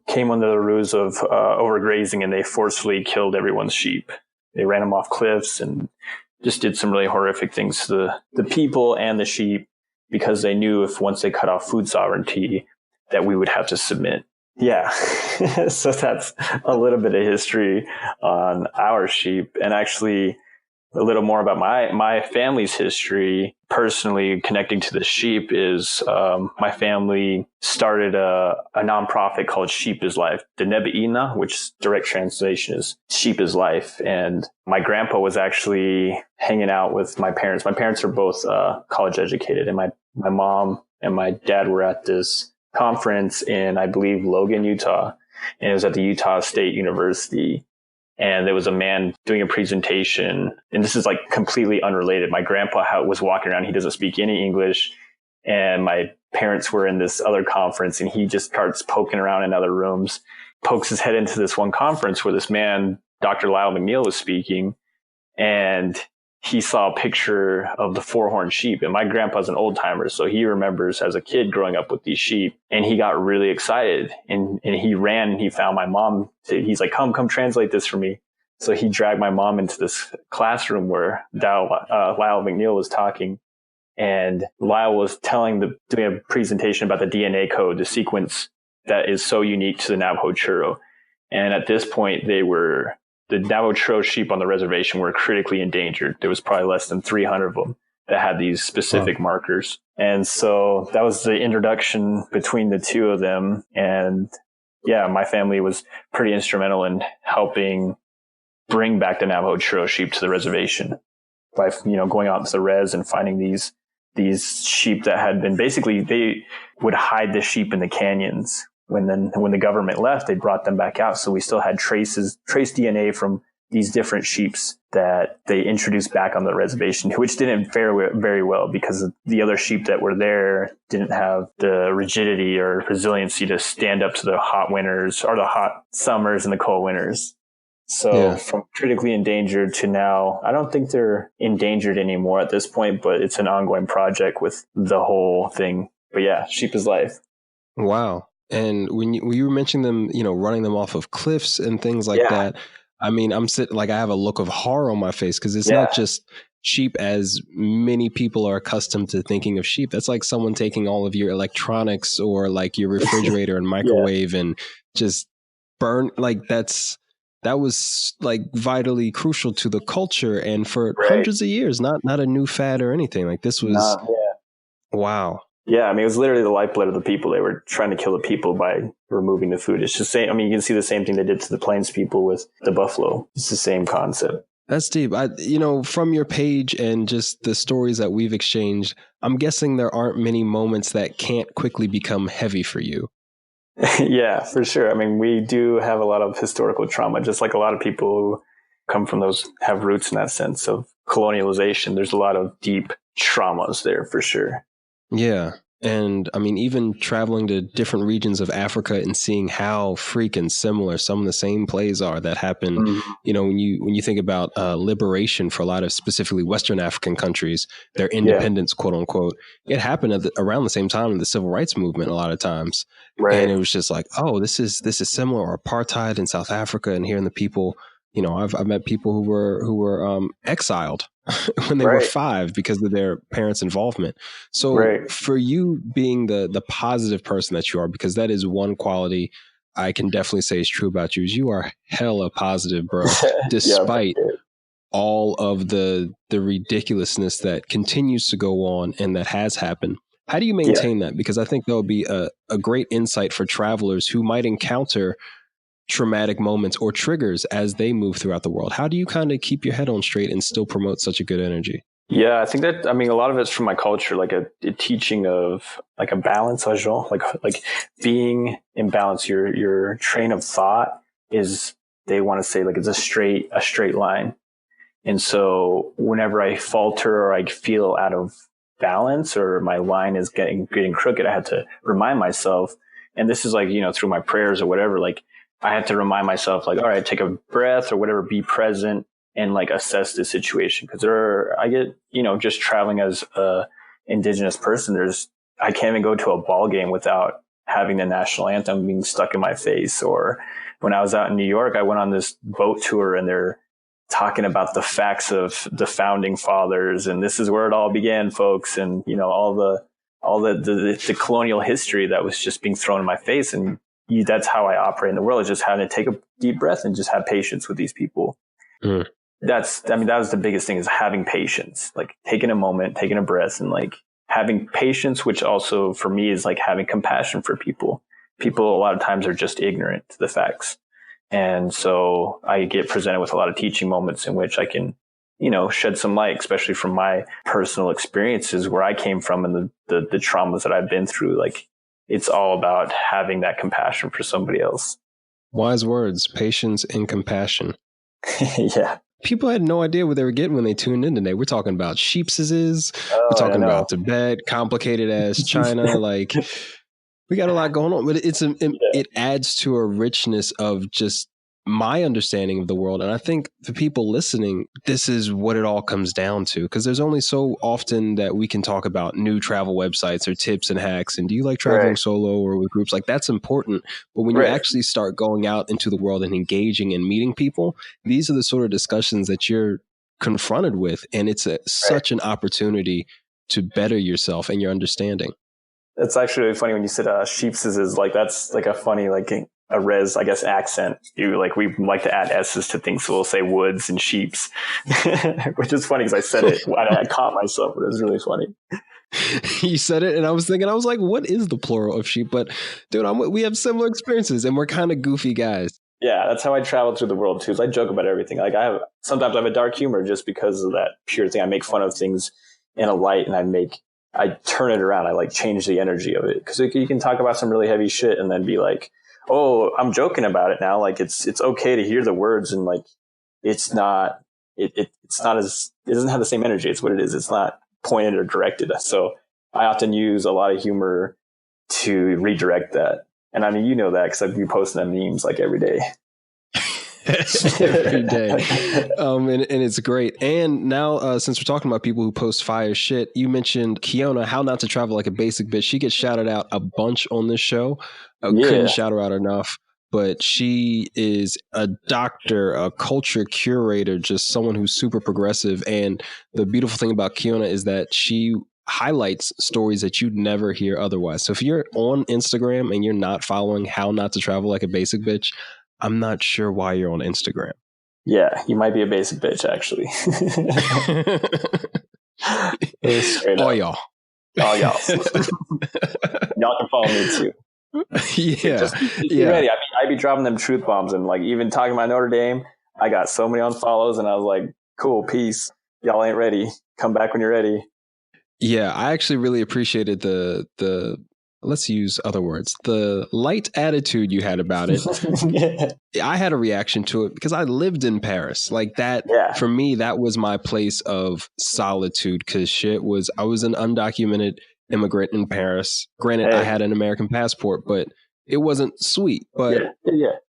B: the ruse of overgrazing, and they forcefully killed everyone's sheep. They ran them off cliffs and just did some really horrific things to the people and the sheep, because they knew if once they cut off food sovereignty that we would have to submit. Yeah. So that's a little bit of history on our sheep, and actually a little more about my family's history personally connecting to the sheep is my family started a nonprofit called Sheep is Life, Denebe'ina, which direct translation is Sheep is Life. And my grandpa was actually hanging out with my parents. My parents are both college educated, and my mom and my dad were at this conference in, I believe, Logan, Utah, and it was at the Utah State University. And there was a man doing a presentation, and this is like completely unrelated. My grandpa was walking around. He doesn't speak any English, and my parents were in this other conference, and he just starts poking around in other rooms, pokes his head into this one conference where this man, Dr. Lyle McNeil, was speaking, and he saw a picture of the four-horned sheep. And my grandpa's an old timer, so he remembers as a kid growing up with these sheep. And he got really excited, and he ran and he found my mom. He's like, come translate this for me. So he dragged my mom into this classroom where Lyle McNeil was talking. And Lyle was doing a presentation about the DNA code, the sequence that is so unique to the Navajo churro. And at this point, the Navajo churro sheep on the reservation were critically endangered. There was probably less than 300 of them that had these specific markers. And so that was the introduction between the two of them. And yeah, my family was pretty instrumental in helping bring back the Navajo churro sheep to the reservation by, going out to the res and finding these sheep that had been they would hide the sheep in the canyons. When the government left, they brought them back out. So we still had trace DNA from these different sheeps that they introduced back on the reservation, which didn't fare very well because the other sheep that were there didn't have the rigidity or resiliency to stand up to the hot winters or the hot summers and the cold winters. So from critically endangered to now, I don't think they're endangered anymore at this point, but it's an ongoing project with the whole thing. But yeah, sheep is life.
A: Wow. And when you were mentioning them, running them off of cliffs and things like that, I mean, I'm sitting like I have a look of horror on my face because it's not just sheep as many people are accustomed to thinking of sheep. That's like someone taking all of your electronics or like your refrigerator and microwave and just burn like that was like vitally crucial to the culture and for hundreds of years, not a new fad or anything. Like this was wow.
B: Yeah, I mean, it was literally the lifeblood of the people. They were trying to kill the people by removing the food. It's just same. I mean, you can see the same thing they did to the plains people with the buffalo. It's the same concept.
A: That's deep. From your page and just the stories that we've exchanged, I'm guessing there aren't many moments that can't quickly become heavy for you.
B: Yeah, for sure. I mean, we do have a lot of historical trauma, just like a lot of people who come from those have roots in that sense of colonialization. There's a lot of deep traumas there for sure.
A: Yeah. And I mean, even traveling to different regions of Africa and seeing how freaking similar some of the same plays are that happen, when you think about liberation for a lot of specifically Western African countries, their independence, quote unquote, it happened around the same time in the civil rights movement a lot of times. And it was just like, oh, this is similar, or apartheid in South Africa, and hearing the people, I've met people who were exiled when they were 5 because of their parents' involvement. So for you being the positive person that you are, because that is one quality I can definitely say is true about you, is you are hella positive, bro, despite all of the ridiculousness that continues to go on and that has happened. How do you maintain that? Because I think that would be a great insight for travelers who might encounter traumatic moments or triggers as they move throughout the world. How do you kind of keep your head on straight and still promote such a good energy?
B: Yeah, I think that, I mean, a lot of it's from my culture, like a teaching of like a balance, like being in balance. Your train of thought is, they want to say like it's a straight line. And so whenever I falter or I feel out of balance or my line is getting crooked, I have to remind myself, and this is like, through my prayers or whatever, like I have to remind myself, like, all right, take a breath or whatever, be present and like assess the situation. Cause I get, just traveling as a indigenous person, I can't even go to a ball game without having the national anthem being stuck in my face. Or when I was out in New York, I went on this boat tour and they're talking about the facts of the founding fathers. And this is where it all began, folks. And, all the colonial history that was just being thrown in my face. And that's how I operate in the world, is just having to take a deep breath and just have patience with these people. That was the biggest thing, is having patience, like taking a moment, taking a breath, and like having patience, which also for me is like having compassion for people. People a lot of times are just ignorant to the facts. And so I get presented with a lot of teaching moments in which I can, shed some light, especially from my personal experiences where I came from and the traumas that I've been through. Like, it's all about having that compassion for somebody else.
A: Wise words, patience and compassion.
B: Yeah.
A: People had no idea what they were getting when they tuned in today. We're talking about sheepses. We're talking about Tibet, complicated as China. Like, we got a lot going on, but it adds to a richness of just my understanding of the world. And I think the people listening, this is what it all comes down to, because there's only so often that we can talk about new travel websites or tips and hacks. And do you like traveling solo or with groups? Like, that's important. But when you actually start going out into the world and engaging and meeting people, these are the sort of discussions that you're confronted with. And it's such an opportunity to better yourself and your understanding.
B: It's actually really funny when you said sheeps is like, that's like a funny, like a res, I guess, accent. We like to add S's to things. So we'll say woods and sheeps, which is funny because I said it. I caught myself, but it was really funny.
A: You said it and I was like, what is the plural of sheep? But dude, we have similar experiences and we're kind of goofy guys.
B: Yeah, that's how I travel through the world too. Is I joke about everything. Like sometimes I have a dark humor just because of that pure thing. I make fun of things in a light and I turn it around. I like change the energy of it, because you can talk about some really heavy shit and then be like, oh, I'm joking about it now. Like it's okay to hear the words and like it's not, it's not as, it doesn't have the same energy. It's what it is. It's not pointed or directed. So I often use a lot of humor to redirect that. And I mean, you know that because I've been posting them memes like every day.
A: Every day. And it's great. And now, since we're talking about people who post fire shit, you mentioned Kiona, How Not to Travel Like a Basic Bitch. She gets shouted out a bunch on this show. Couldn't shout her out enough. But she is a doctor, a culture curator, just someone who's super progressive. And the beautiful thing about Kiona is that she highlights stories that you'd never hear otherwise. So if you're on Instagram and you're not following How Not to Travel Like a Basic Bitch, I'm not sure why you're on Instagram.
B: Yeah, you might be a basic bitch, actually.
A: All y'all.
B: All y'all. Y'all can follow me too.
A: Yeah.
B: Just be ready. I mean, I be dropping them truth bombs and like even talking about Notre Dame. I got so many unfollows and I was like, cool, peace. Y'all ain't ready. Come back when you're ready.
A: Yeah, I actually really appreciated the let's use other words, the light attitude you had about it. I had a reaction to it because I lived in Paris. Like that, for me, that was my place of solitude because I was an undocumented immigrant in Paris. Granted, I had an American passport, but it wasn't sweet. But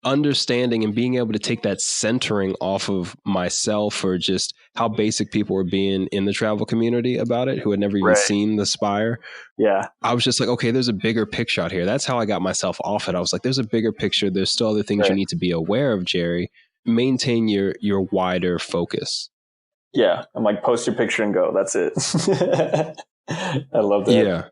A: understanding and being able to take that centering off of myself or just how basic people were being in the travel community about it, who had never even seen the Spire.
B: Yeah.
A: I was just like, okay, there's a bigger picture out here. That's how I got myself off it. I was like, there's a bigger picture. There's still other things you need to be aware of, Jerry. Maintain your wider focus.
B: Yeah. I'm like, post your picture and go. That's it. I love that.
A: Yeah.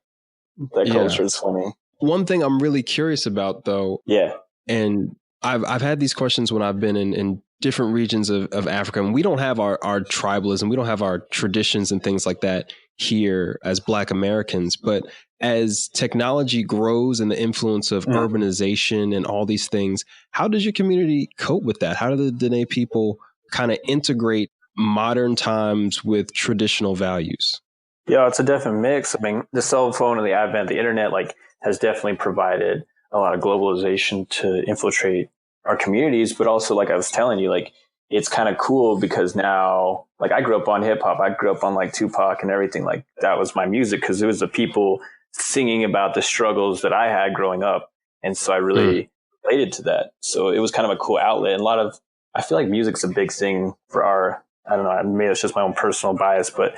B: That culture is funny.
A: One thing I'm really curious about though.
B: Yeah.
A: And I've had these questions when I've been in different regions of Africa, and we don't have our tribalism. We don't have our traditions and things like that here as Black Americans. But as technology grows and the influence of urbanization and all these things, how does your community cope with that? How do the Dene people kind of integrate modern times with traditional values?
B: Yeah, it's a definite mix. I mean, the cell phone and the advent of the internet has definitely provided a lot of globalization to infiltrate our communities. But also, like I was telling you, like, it's kind of cool because now, like, I grew up on hip hop. I grew up on like Tupac and everything. Like, that was my music because it was the people singing about the struggles that I had growing up. And so I really related to that. So it was kind of a cool outlet. And I feel like music's a big thing for I don't know, maybe it's just my own personal bias, but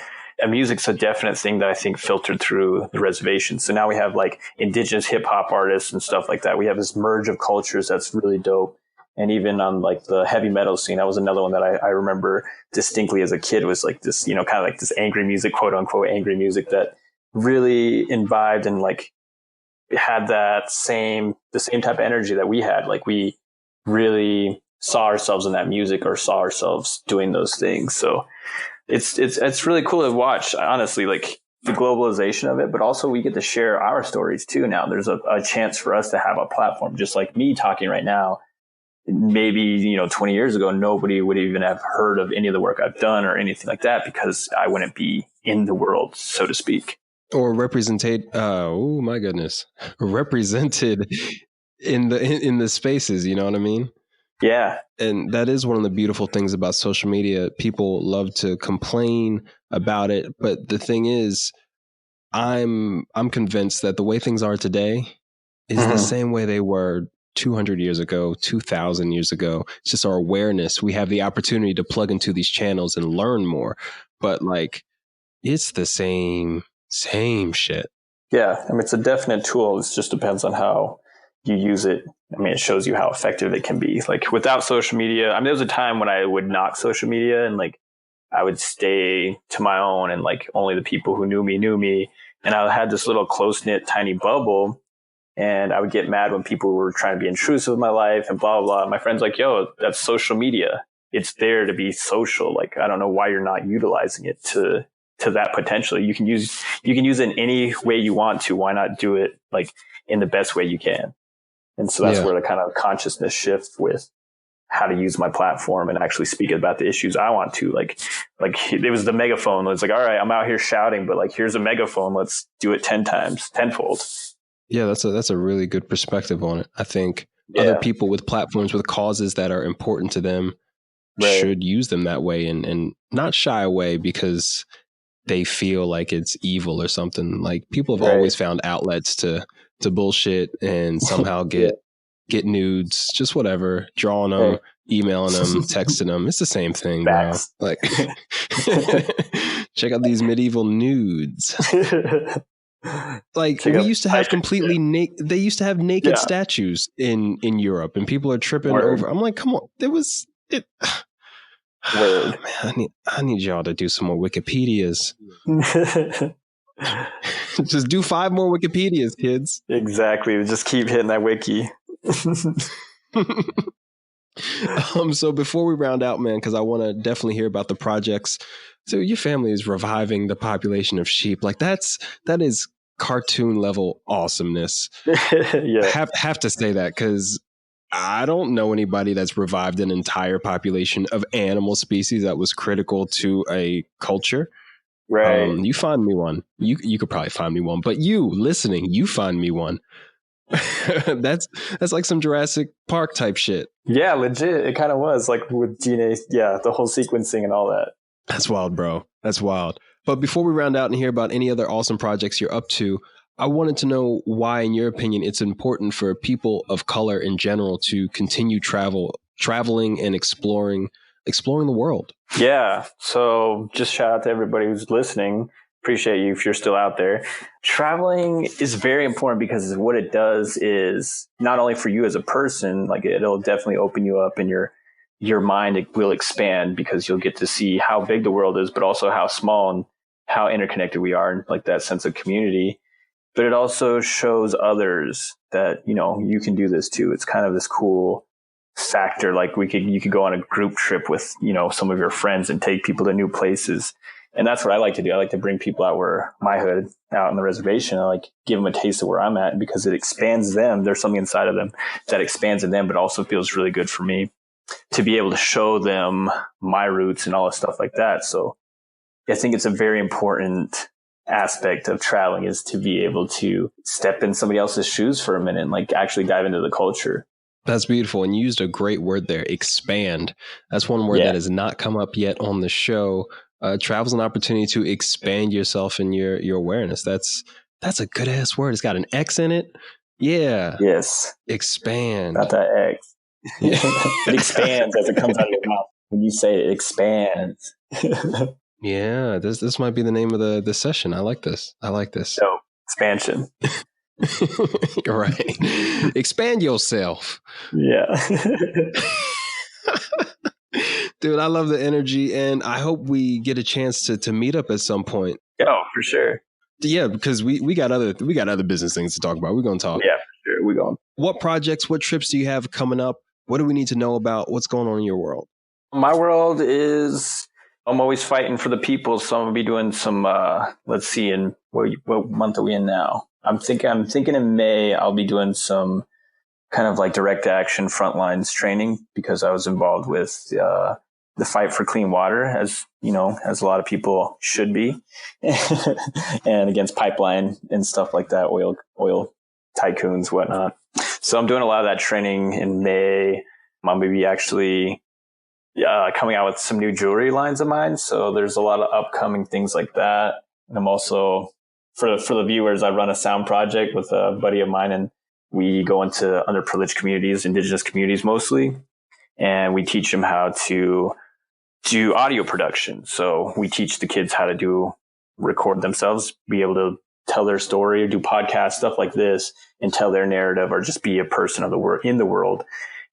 B: music's a definite thing that I think filtered through the reservation. So now we have like indigenous hip hop artists and stuff like that. We have this merge of cultures that's really dope. And even on like the heavy metal scene, that was another one that I remember distinctly as a kid, was like this, kind of like this angry music, quote unquote, angry music that really imbibed and like had the same type of energy that we had. Like we really saw ourselves in that music or saw ourselves doing those things. So it's really cool to watch, honestly, like the globalization of it, but also we get to share our stories too. Now there's a chance for us to have a platform, just like me talking right now. Maybe, 20 years ago, nobody would even have heard of any of the work I've done or anything like that because I wouldn't be in the world, so to speak.
A: Or represented in the spaces, you know what I mean?
B: Yeah.
A: And that is one of the beautiful things about social media. People love to complain about it, but the thing is, I'm convinced that the way things are today is the same way they were 200 years ago, 2,000 years ago. It's just our awareness. We have the opportunity to plug into these channels and learn more, but like it's the same shit.
B: Yeah. I mean, it's a definite tool. It just depends on how you use it. I mean, it shows you how effective it can be. Like without social media, I mean, there was a time when I would knock social media and like I would stay to my own and like only the people who knew me. And I had this little close knit tiny bubble. And I would get mad when people were trying to be intrusive with my life and blah, blah, blah. My friend's like, yo, that's social media. It's there to be social. Like, I don't know why you're not utilizing it to that potential. You can use it in any way you want to. Why not do it like in the best way you can? And so that's where the kind of consciousness shift with how to use my platform and actually speak about the issues I want to. Like it was the megaphone. It's like, all right, I'm out here shouting, but like, here's a megaphone. Let's do it 10 times, tenfold.
A: Yeah, that's a really good perspective on it. I think other people with platforms, with causes that are important to them, should use them that way and not shy away because they feel like it's evil or something. Like people have always found outlets to bullshit and somehow get nudes, just whatever, drawing them, emailing them, texting them. It's the same thing, bro. Like, check out these medieval nudes. Like we used to have completely naked. They used to have naked statues in Europe, and people are tripping over. I'm like, come on, there was it.
B: Word.
A: Man, I need y'all to do some more Wikipedias. Just do 5 more Wikipedias, kids.
B: Exactly. Just keep hitting that wiki.
A: So before we round out, man, because I want to definitely hear about the projects. So your family is reviving the population of sheep. Like that is cartoon level awesomeness. Have to say that because I don't know anybody that's revived an entire population of animal species that was critical to a culture.
B: Right.
A: You find me one. You could probably find me one, but you listening, you find me one. That's like some Jurassic Park type shit.
B: Yeah, legit. It kind of was like with DNA. Yeah, the whole sequencing and all that.
A: That's wild, bro. That's wild. But before we round out and hear about any other awesome projects you're up to, I wanted to know why, in your opinion, it's important for people of color in general to continue traveling and exploring the world.
B: Yeah. So just shout out to everybody who's listening. Appreciate you if you're still out there. Traveling is very important because what it does is not only for you as a person, like it'll definitely open you up and your mind, it will expand because you'll get to see how big the world is, but also how small and how interconnected we are, and like that sense of community. But it also shows others that, you can do this too. It's kind of this cool factor. Like you could go on a group trip with, some of your friends and take people to new places. And that's what I like to do. I like to bring people out where my hood, out on the reservation. I like give them a taste of where I'm at because it expands them. There's something inside of them that expands in them, but also feels really good for me to be able to show them my roots and all this stuff like that. So I think it's a very important aspect of traveling is to be able to step in somebody else's shoes for a minute and like actually dive into the culture.
A: That's beautiful. And you used a great word there, expand. That's one word that has not come up yet on the show. Travel's an opportunity to expand yourself and your awareness. That's a good ass word. It's got an X in it. Yeah.
B: Yes.
A: Expand.
B: Not that X. It expands as it comes out of your mouth. When you say it expands.
A: Yeah. This might be the name of the session. I like this.
B: So expansion.
A: Right. Expand yourself.
B: Yeah.
A: Dude, I love the energy, and I hope we get a chance to meet up at some point.
B: Oh, for sure.
A: Yeah, because we got other business things to talk about. We're gonna talk.
B: Yeah, for sure. We're going.
A: What projects, what trips do you have coming up? What do we need to know about what's going on in your world?
B: My world is I'm always fighting for the people, so I'm gonna be doing some let's see, in what month are we in now? I'm thinking in May I'll be doing some kind of like direct action frontlines training because I was involved with the fight for clean water, as a lot of people should be, and against pipeline and stuff like that, oil tycoons, whatnot. So I'm doing a lot of that training in May. I'm going to be actually coming out with some new jewelry lines of mine. So there's a lot of upcoming things like that. And I'm also, for the viewers, I run a sound project with a buddy of mine, and we go into underprivileged communities, indigenous communities mostly, and we teach them how to do audio production. So we teach the kids how to record themselves, be able to tell their story, do podcasts, stuff like this, and tell their narrative, or just be a person of the world in the world,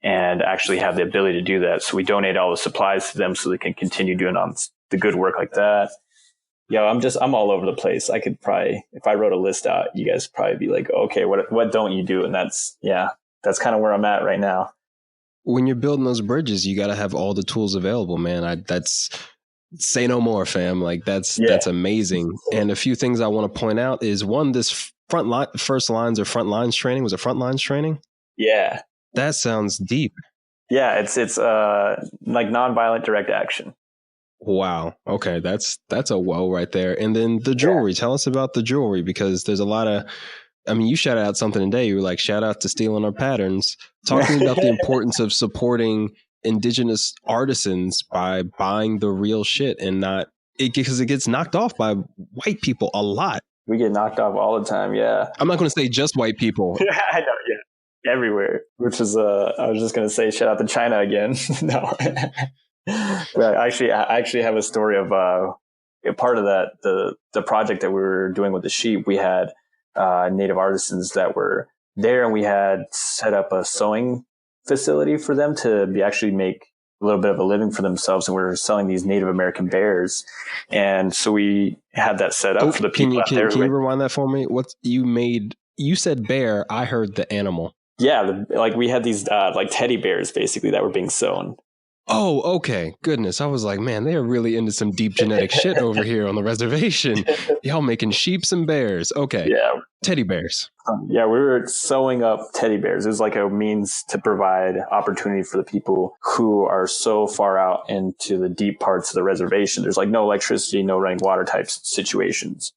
B: and actually have the ability to do that. So we donate all the supplies to them so they can continue doing on the good work like that. Yeah, I'm all over the place. I could probably, if I wrote a list out, you guys probably be like, okay, what don't you do? And that's kind of where I'm at right now.
A: When you're building those bridges, you got to have all the tools available, man. Say no more, fam. Like that's amazing. And a few things I want to point out is one, this first lines or front lines training. Was it front lines training?
B: Yeah.
A: That sounds deep.
B: Yeah. It's like nonviolent direct action.
A: Wow. Okay. That's a whoa right there. And then the jewelry. Tell us about the jewelry, because there's a lot of, you shouted out something today. You were like, shout out to stealing our patterns. Talk to me about the importance of supporting indigenous artisans by buying the real shit and not because it gets knocked off by white people a lot.
B: We get knocked off all the time. Yeah.
A: I'm not going to say just white people.
B: Yeah, I know. Yeah. Everywhere, which is, I was just going to say, shout out to China again. No. But I actually have a story of, a part of that, the project that we were doing with the sheep. We had, native artisans that were there, and we had set up a sewing facility for them to actually make a little bit of a living for themselves. And we were selling these Native American bears. And so we had that set up for the people out there.
A: Can you rewind that for me? What you made? You said bear. I heard the animal.
B: Yeah. We had these, like teddy bears basically that were being sewn.
A: Oh, okay. Goodness. I was like, man, they are really into some deep genetic shit over here on the reservation. Y'all making sheeps and bears. Okay.
B: Yeah.
A: Teddy bears.
B: Yeah, we were sewing up teddy bears. It was like a means to provide opportunity for the people who are so far out into the deep parts of the reservation. There's like no electricity, no running water type situations,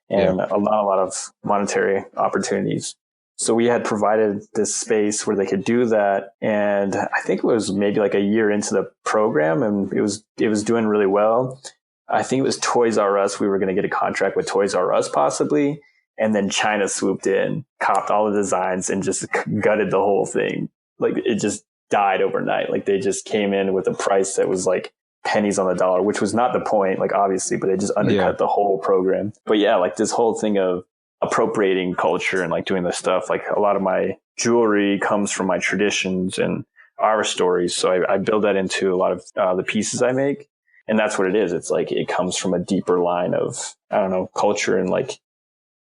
B: and a lot of monetary opportunities. So we had provided this space where they could do that. And I think it was maybe like a year into the program, and it was doing really well. I think it was Toys R Us. We were going to get a contract with Toys R Us possibly. And then China swooped in, copped all the designs, and just gutted the whole thing. Like it just died overnight. Like they just came in with a price that was like pennies on the dollar, which was not the point, like obviously, but they just undercut the whole program. But yeah, like this whole thing of appropriating culture and like doing this stuff, like a lot of my jewelry comes from my traditions and our stories. So I build that into a lot of the pieces I make. And that's what it is. It's like it comes from a deeper line of, I don't know, culture, and like,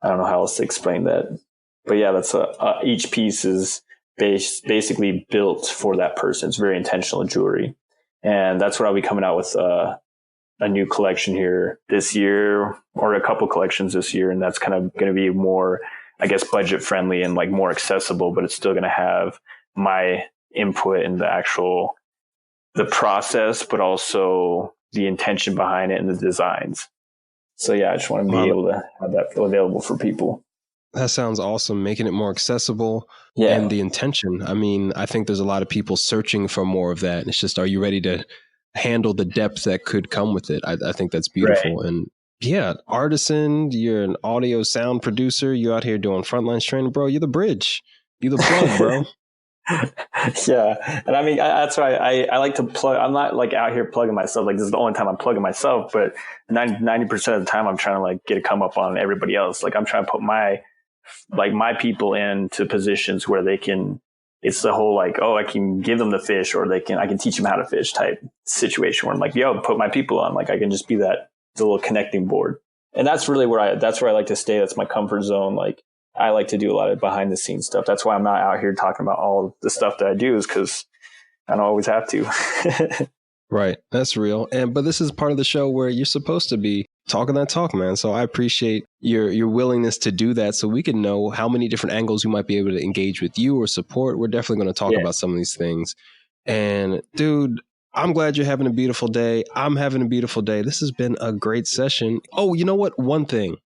B: I don't know how else to explain that. But yeah, that's each piece is basically built for that person. It's very intentional jewelry. And that's what I'll be coming out with a new collection here this year, or a couple collections this year. And that's kind of going to be more, I guess, budget friendly and like more accessible, but it's still going to have my input in the process, but also the intention behind it and the designs. So yeah, I just want to be able to have that available for people.
A: That sounds awesome. Making it more accessible and the intention. I mean, I think there's a lot of people searching for more of that. It's just, are you ready to handle the depth that could come with it? I think that's beautiful. Right. And yeah, artisan, you're an audio sound producer. You're out here doing frontlines training, bro. You're the bridge. You're the plug, bro.
B: Yeah. And I mean, that's why I like to plug. I'm not like out here plugging myself. Like this is the only time I'm plugging myself, but 90% of the time I'm trying to like get a come up on everybody else. Like I'm trying to put my people into positions where they can, it's the whole like, oh, I can give them the fish, or I can teach them how to fish type situation where I'm like, yo, put my people on. Like I can just be the little connecting board. And that's really where I like to stay. That's my comfort zone. Like I like to do a lot of behind the scenes stuff. That's why I'm not out here talking about all the stuff that I do, is because I don't always have to.
A: Right. That's real. But this is part of the show where you're supposed to be talking that talk, man. So I appreciate your willingness to do that, so we can know how many different angles you might be able to engage with you or support. We're definitely going to talk about some of these things. And dude, I'm glad you're having a beautiful day. I'm having a beautiful day. This has been a great session. Oh, you know what? One thing.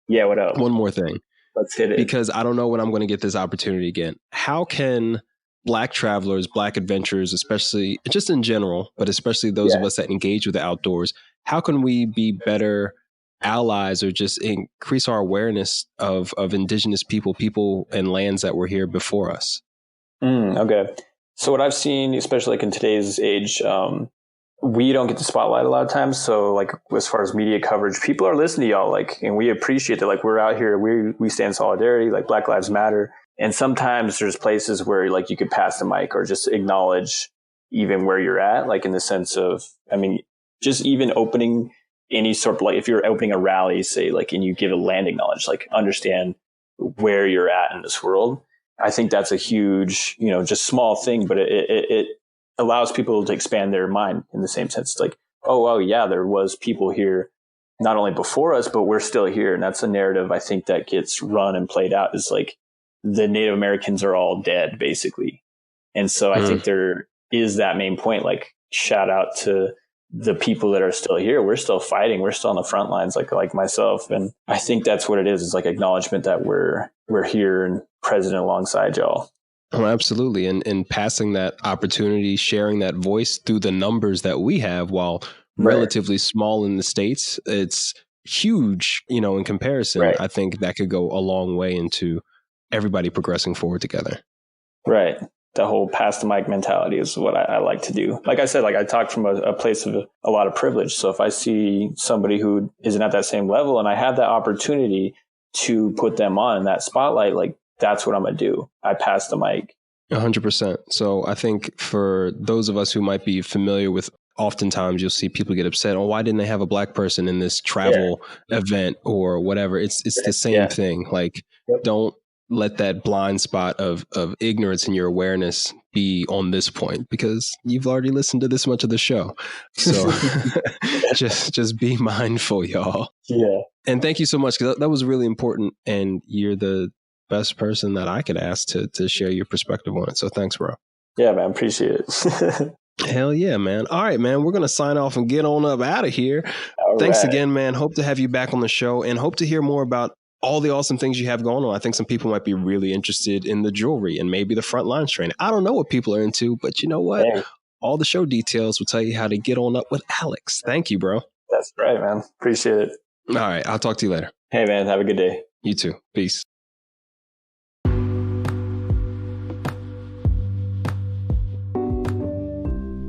B: Yeah, what else?
A: One more thing.
B: Let's hit it.
A: Because I don't know when I'm going to get this opportunity again. How can Black travelers, Black adventurers, especially just in general, but especially those of us that engage with the outdoors, how can we be better allies or just increase our awareness of indigenous people and lands that were here before us?
B: Okay. So what I've seen, especially like in today's age, we don't get the spotlight a lot of times. So like as far as media coverage, people are listening to y'all, like, and we appreciate that. Like we're out here, we stand in solidarity, like Black Lives Matter. And sometimes there's places where like you could pass the mic or just acknowledge even where you're at, like in the sense of, I mean, just even opening any sort of, like if you're opening a rally, say, like, and you give a land acknowledge, like understand where you're at in this world. I think that's a huge, just small thing, but it allows people to expand their mind in the same sense. It's like, oh, well, yeah, there was people here not only before us, but we're still here. And that's a narrative I think that gets run and played out, is like the Native Americans are all dead, basically. And so I think there is that main point, like shout out to the people that are still here. We're still fighting. We're still on the front lines, like myself. And I think that's what it is. It's like acknowledgement that we're here and present alongside y'all.
A: Oh, absolutely. And passing that opportunity, sharing that voice through the numbers that we have, while relatively small in the States, it's huge, in comparison.
B: Right.
A: I think that could go a long way into everybody progressing forward together.
B: Right. The whole pass the mic mentality is what I like to do. Like I said, like I talk from a place of a lot of privilege. So if I see somebody who isn't at that same level and I have that opportunity to put them on in that spotlight, like that's what I'm going to do. I pass the mic.
A: 100%. So I think for those of us who might be familiar with, oftentimes you'll see people get upset. Oh, why didn't they have a black person in this travel event or whatever? It's the same thing. Like, don't let that blind spot of ignorance in your awareness be on this point, because you've already listened to this much of the show. So just be mindful, y'all.
B: Yeah.
A: And thank you so much, because that was really important. And you're the best person that I could ask to share your perspective on it. So thanks, bro.
B: Yeah, man. Appreciate it.
A: Hell yeah, man. All right, man. We're going to sign off and get on up out of here. Thanks again, man. Hope to have you back on the show, and hope to hear more about all the awesome things you have going on. I think some people might be really interested in the jewelry and maybe the frontlines training. I don't know what people are into, but you know what? Hey. All the show details will tell you how to get on up with Alex. Thank you, bro.
B: That's right, man. Appreciate it.
A: All right. I'll talk to you later.
B: Hey, man. Have a good day.
A: You too. Peace.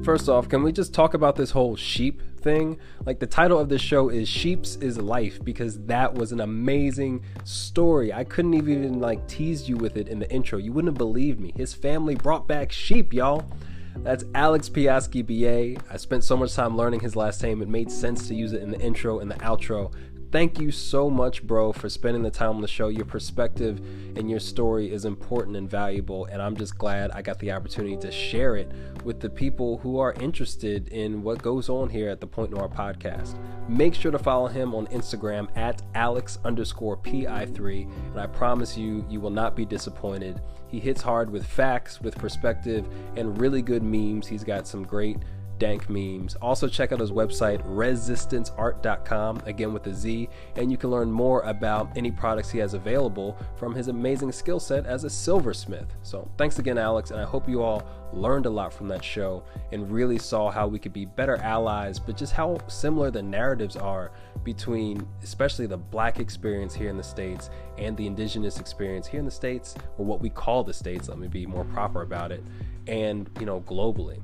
A: First off, can we just talk about this whole sheep thing? Like, the title of this show is Sheeps is Life, because that was an amazing story. I couldn't even tease you with it in the intro. You wouldn't have believed me. His family brought back sheep, y'all. That's Alex Piechowski-Beget. I spent so much time learning his last name, it made sense to use it in the intro and the outro. Thank you so much, bro, for spending the time on the show. Your perspective and your story is important and valuable, and I'm just glad I got the opportunity to share it with the people who are interested in what goes on here at the Point Noir podcast. Make sure to follow him on Instagram at Alex_PI3, and I promise you, you will not be disappointed. He hits hard with facts, with perspective, and really good memes. He's got some great dank memes. Also check out his website, resistanceart.com, again with a Z, and you can learn more about any products he has available from his amazing skill set as a silversmith. So thanks again, Alex, and I hope you all learned a lot from that show and really saw how we could be better allies, but just how similar the narratives are between especially the Black experience here in the States and the indigenous experience here in the States, or what we call the States, let me be more proper about it, and globally.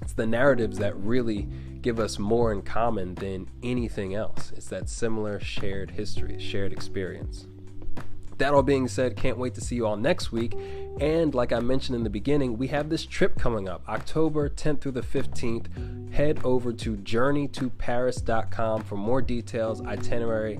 A: It's the narratives that really give us more in common than anything else. It's that similar shared history, shared experience. That all being said, can't wait to see you all next week. And like I mentioned in the beginning, we have this trip coming up, October 10th through the 15th. Head over to journeytoparis.com for more details, itinerary.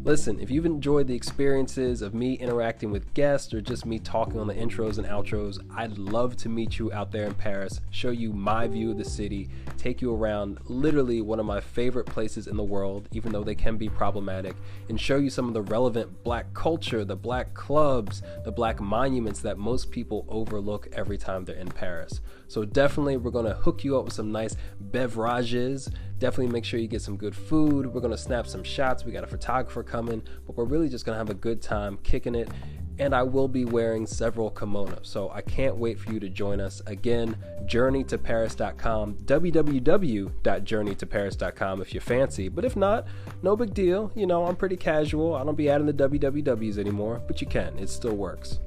A: Listen, if you've enjoyed the experiences of me interacting with guests or just me talking on the intros and outros, I'd love to meet you out there in Paris, show you my view of the city, take you around literally one of my favorite places in the world, even though they can be problematic, and show you some of the relevant Black culture, the Black clubs, the Black monuments that most people overlook every time they're in Paris. So definitely we're going to hook you up with some nice beverages. Definitely make sure you get some good food. We're going to snap some shots. We got a photographer coming, but we're really just going to have a good time kicking it. And I will be wearing several kimonos, so I can't wait for you to join us. Again, journeytoparis.com, www.journeytoparis.com if you're fancy, but if not, no big deal. I'm pretty casual. I don't be adding the wwws anymore, but you can. It still works.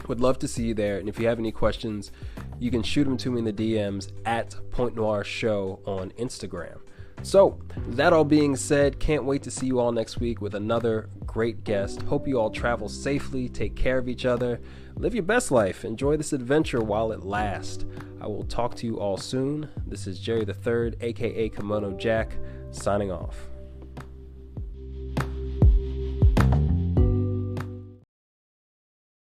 A: Would love to see you there, and if you have any questions, you can shoot them to me in the DMs at Point Noir Show on Instagram. So, that all being said, can't wait to see you all next week with another great guest. Hope you all travel safely, take care of each other, live your best life, enjoy this adventure while it lasts. I will talk to you all soon. This is Jerry the Third, aka Kimono Jack, signing off.